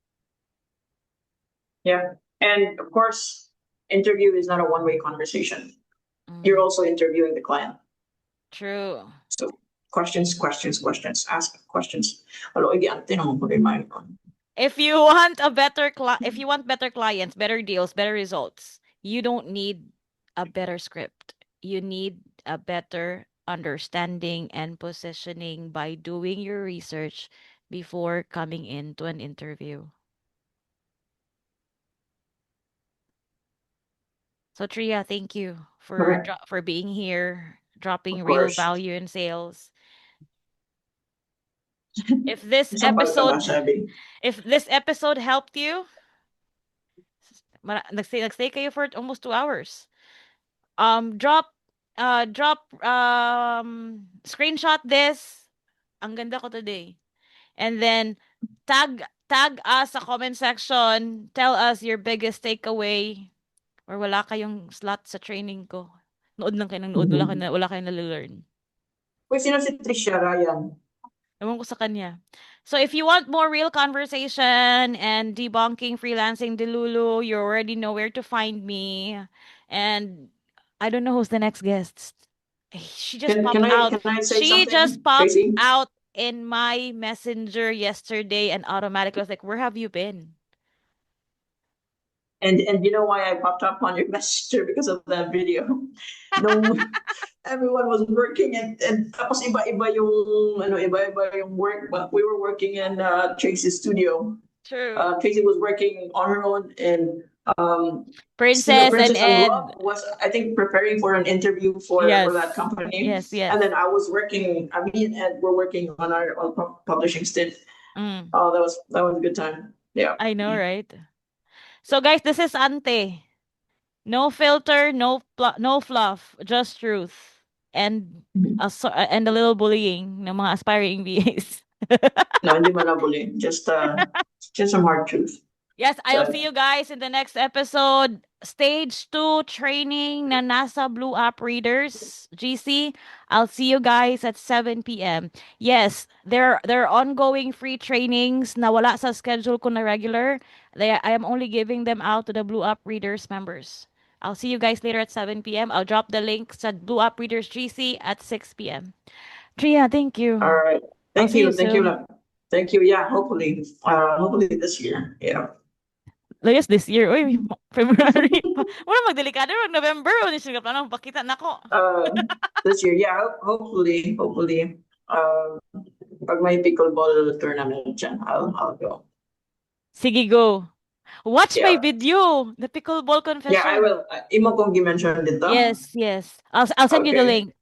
Yeah. And of course, interview is not a one-way conversation. You're Mm, also interviewing the client. true. So questions, questions, questions. Ask questions. Hello, again, tinanong ko rin microphone. If you want better clients, better deals, better results, you don't need a better script. You need a better understanding and positioning by doing your research before coming into an interview. So Tria, thank you for Okay. for being here, dropping Of real course. value in sales. If this Isang episode pagkakasabi. if this episode helped you, nagstay kayo for almost 2 hours. Drop screenshot this. Ang ganda ko today. And then tag us sa comment section. Tell us your biggest takeaway or wala kayong slot sa training ko. Nood lang kayo ng nood, wala kayong nalelearn. Uy, sino si Trisha Ryan? Ewan ko sa kanya. So if you want more real conversation and debunking freelancing Delulu, you already know where to find me. And I don't know who's the next guest. She just Can popped out. can I say She just something, popped Tracy? out in my messenger yesterday and automatically was like, where have you been? And you know why I popped up on your messenger because of that video. Nung everyone was working and tapos iba-iba yung iba-iba yung work, but we were working in Tracy's studio. True. Tracy was working on her own, and Princess and Princess and Ed. Love was, I think, preparing for an interview for Yes. that company. Yes, yes. And then I was working. Me and Ed were working on our publishing stint. Mm. Oh, that was a good time. Yeah. I know, right? So guys, this is Ante. No filter, no fluff, just truth. And and a little bullying ng mga aspiring VAs. No, hindi man nabuli. Just some hard truth. Yes, I'll So- see you guys in the next episode. Stage 2 training na nasa Blue App Readers, GC. I'll see you guys at 7 p.m. Yes, there are ongoing free trainings na wala sa schedule ko na regular. I am only giving them out to the Blue App Readers members. I'll see you guys later at 7 p.m. I'll drop the link sa Blue App Readers GC at 6 p.m. Tria, thank you. All right. I'll Thank see you. you Thank you. soon. Thank you. Yeah, hopefully this year. Yeah. Yes, this year. Uy, February. Wala magdelikado. November. Ano siya plano? Pakita na ko. This year. Yeah, hopefully. Um, pag may pickleball tournament dyan, I'll go. Sige, go. Watch my Yeah. video, the pickleball Yeah, I confession. will. Imo kong gi-mention dito. Yes, yes. I'll send you the Okay. link.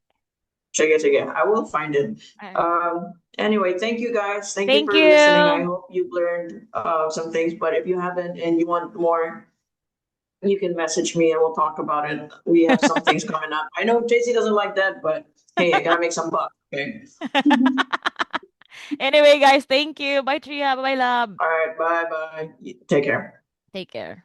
Sige, sige. I will find it. Uh, Anyway, thank you guys. Thank you Thank for listening. I you. hope you've learned some things, but if you haven't and you want more, you can message me and we'll talk about it. We have some things coming up. I know JC doesn't like that, but hey, I gotta make some bucks. Okay. Anyway, guys, thank you. Bye, Tria. Bye, love. All right. Bye bye. Take care. Take care.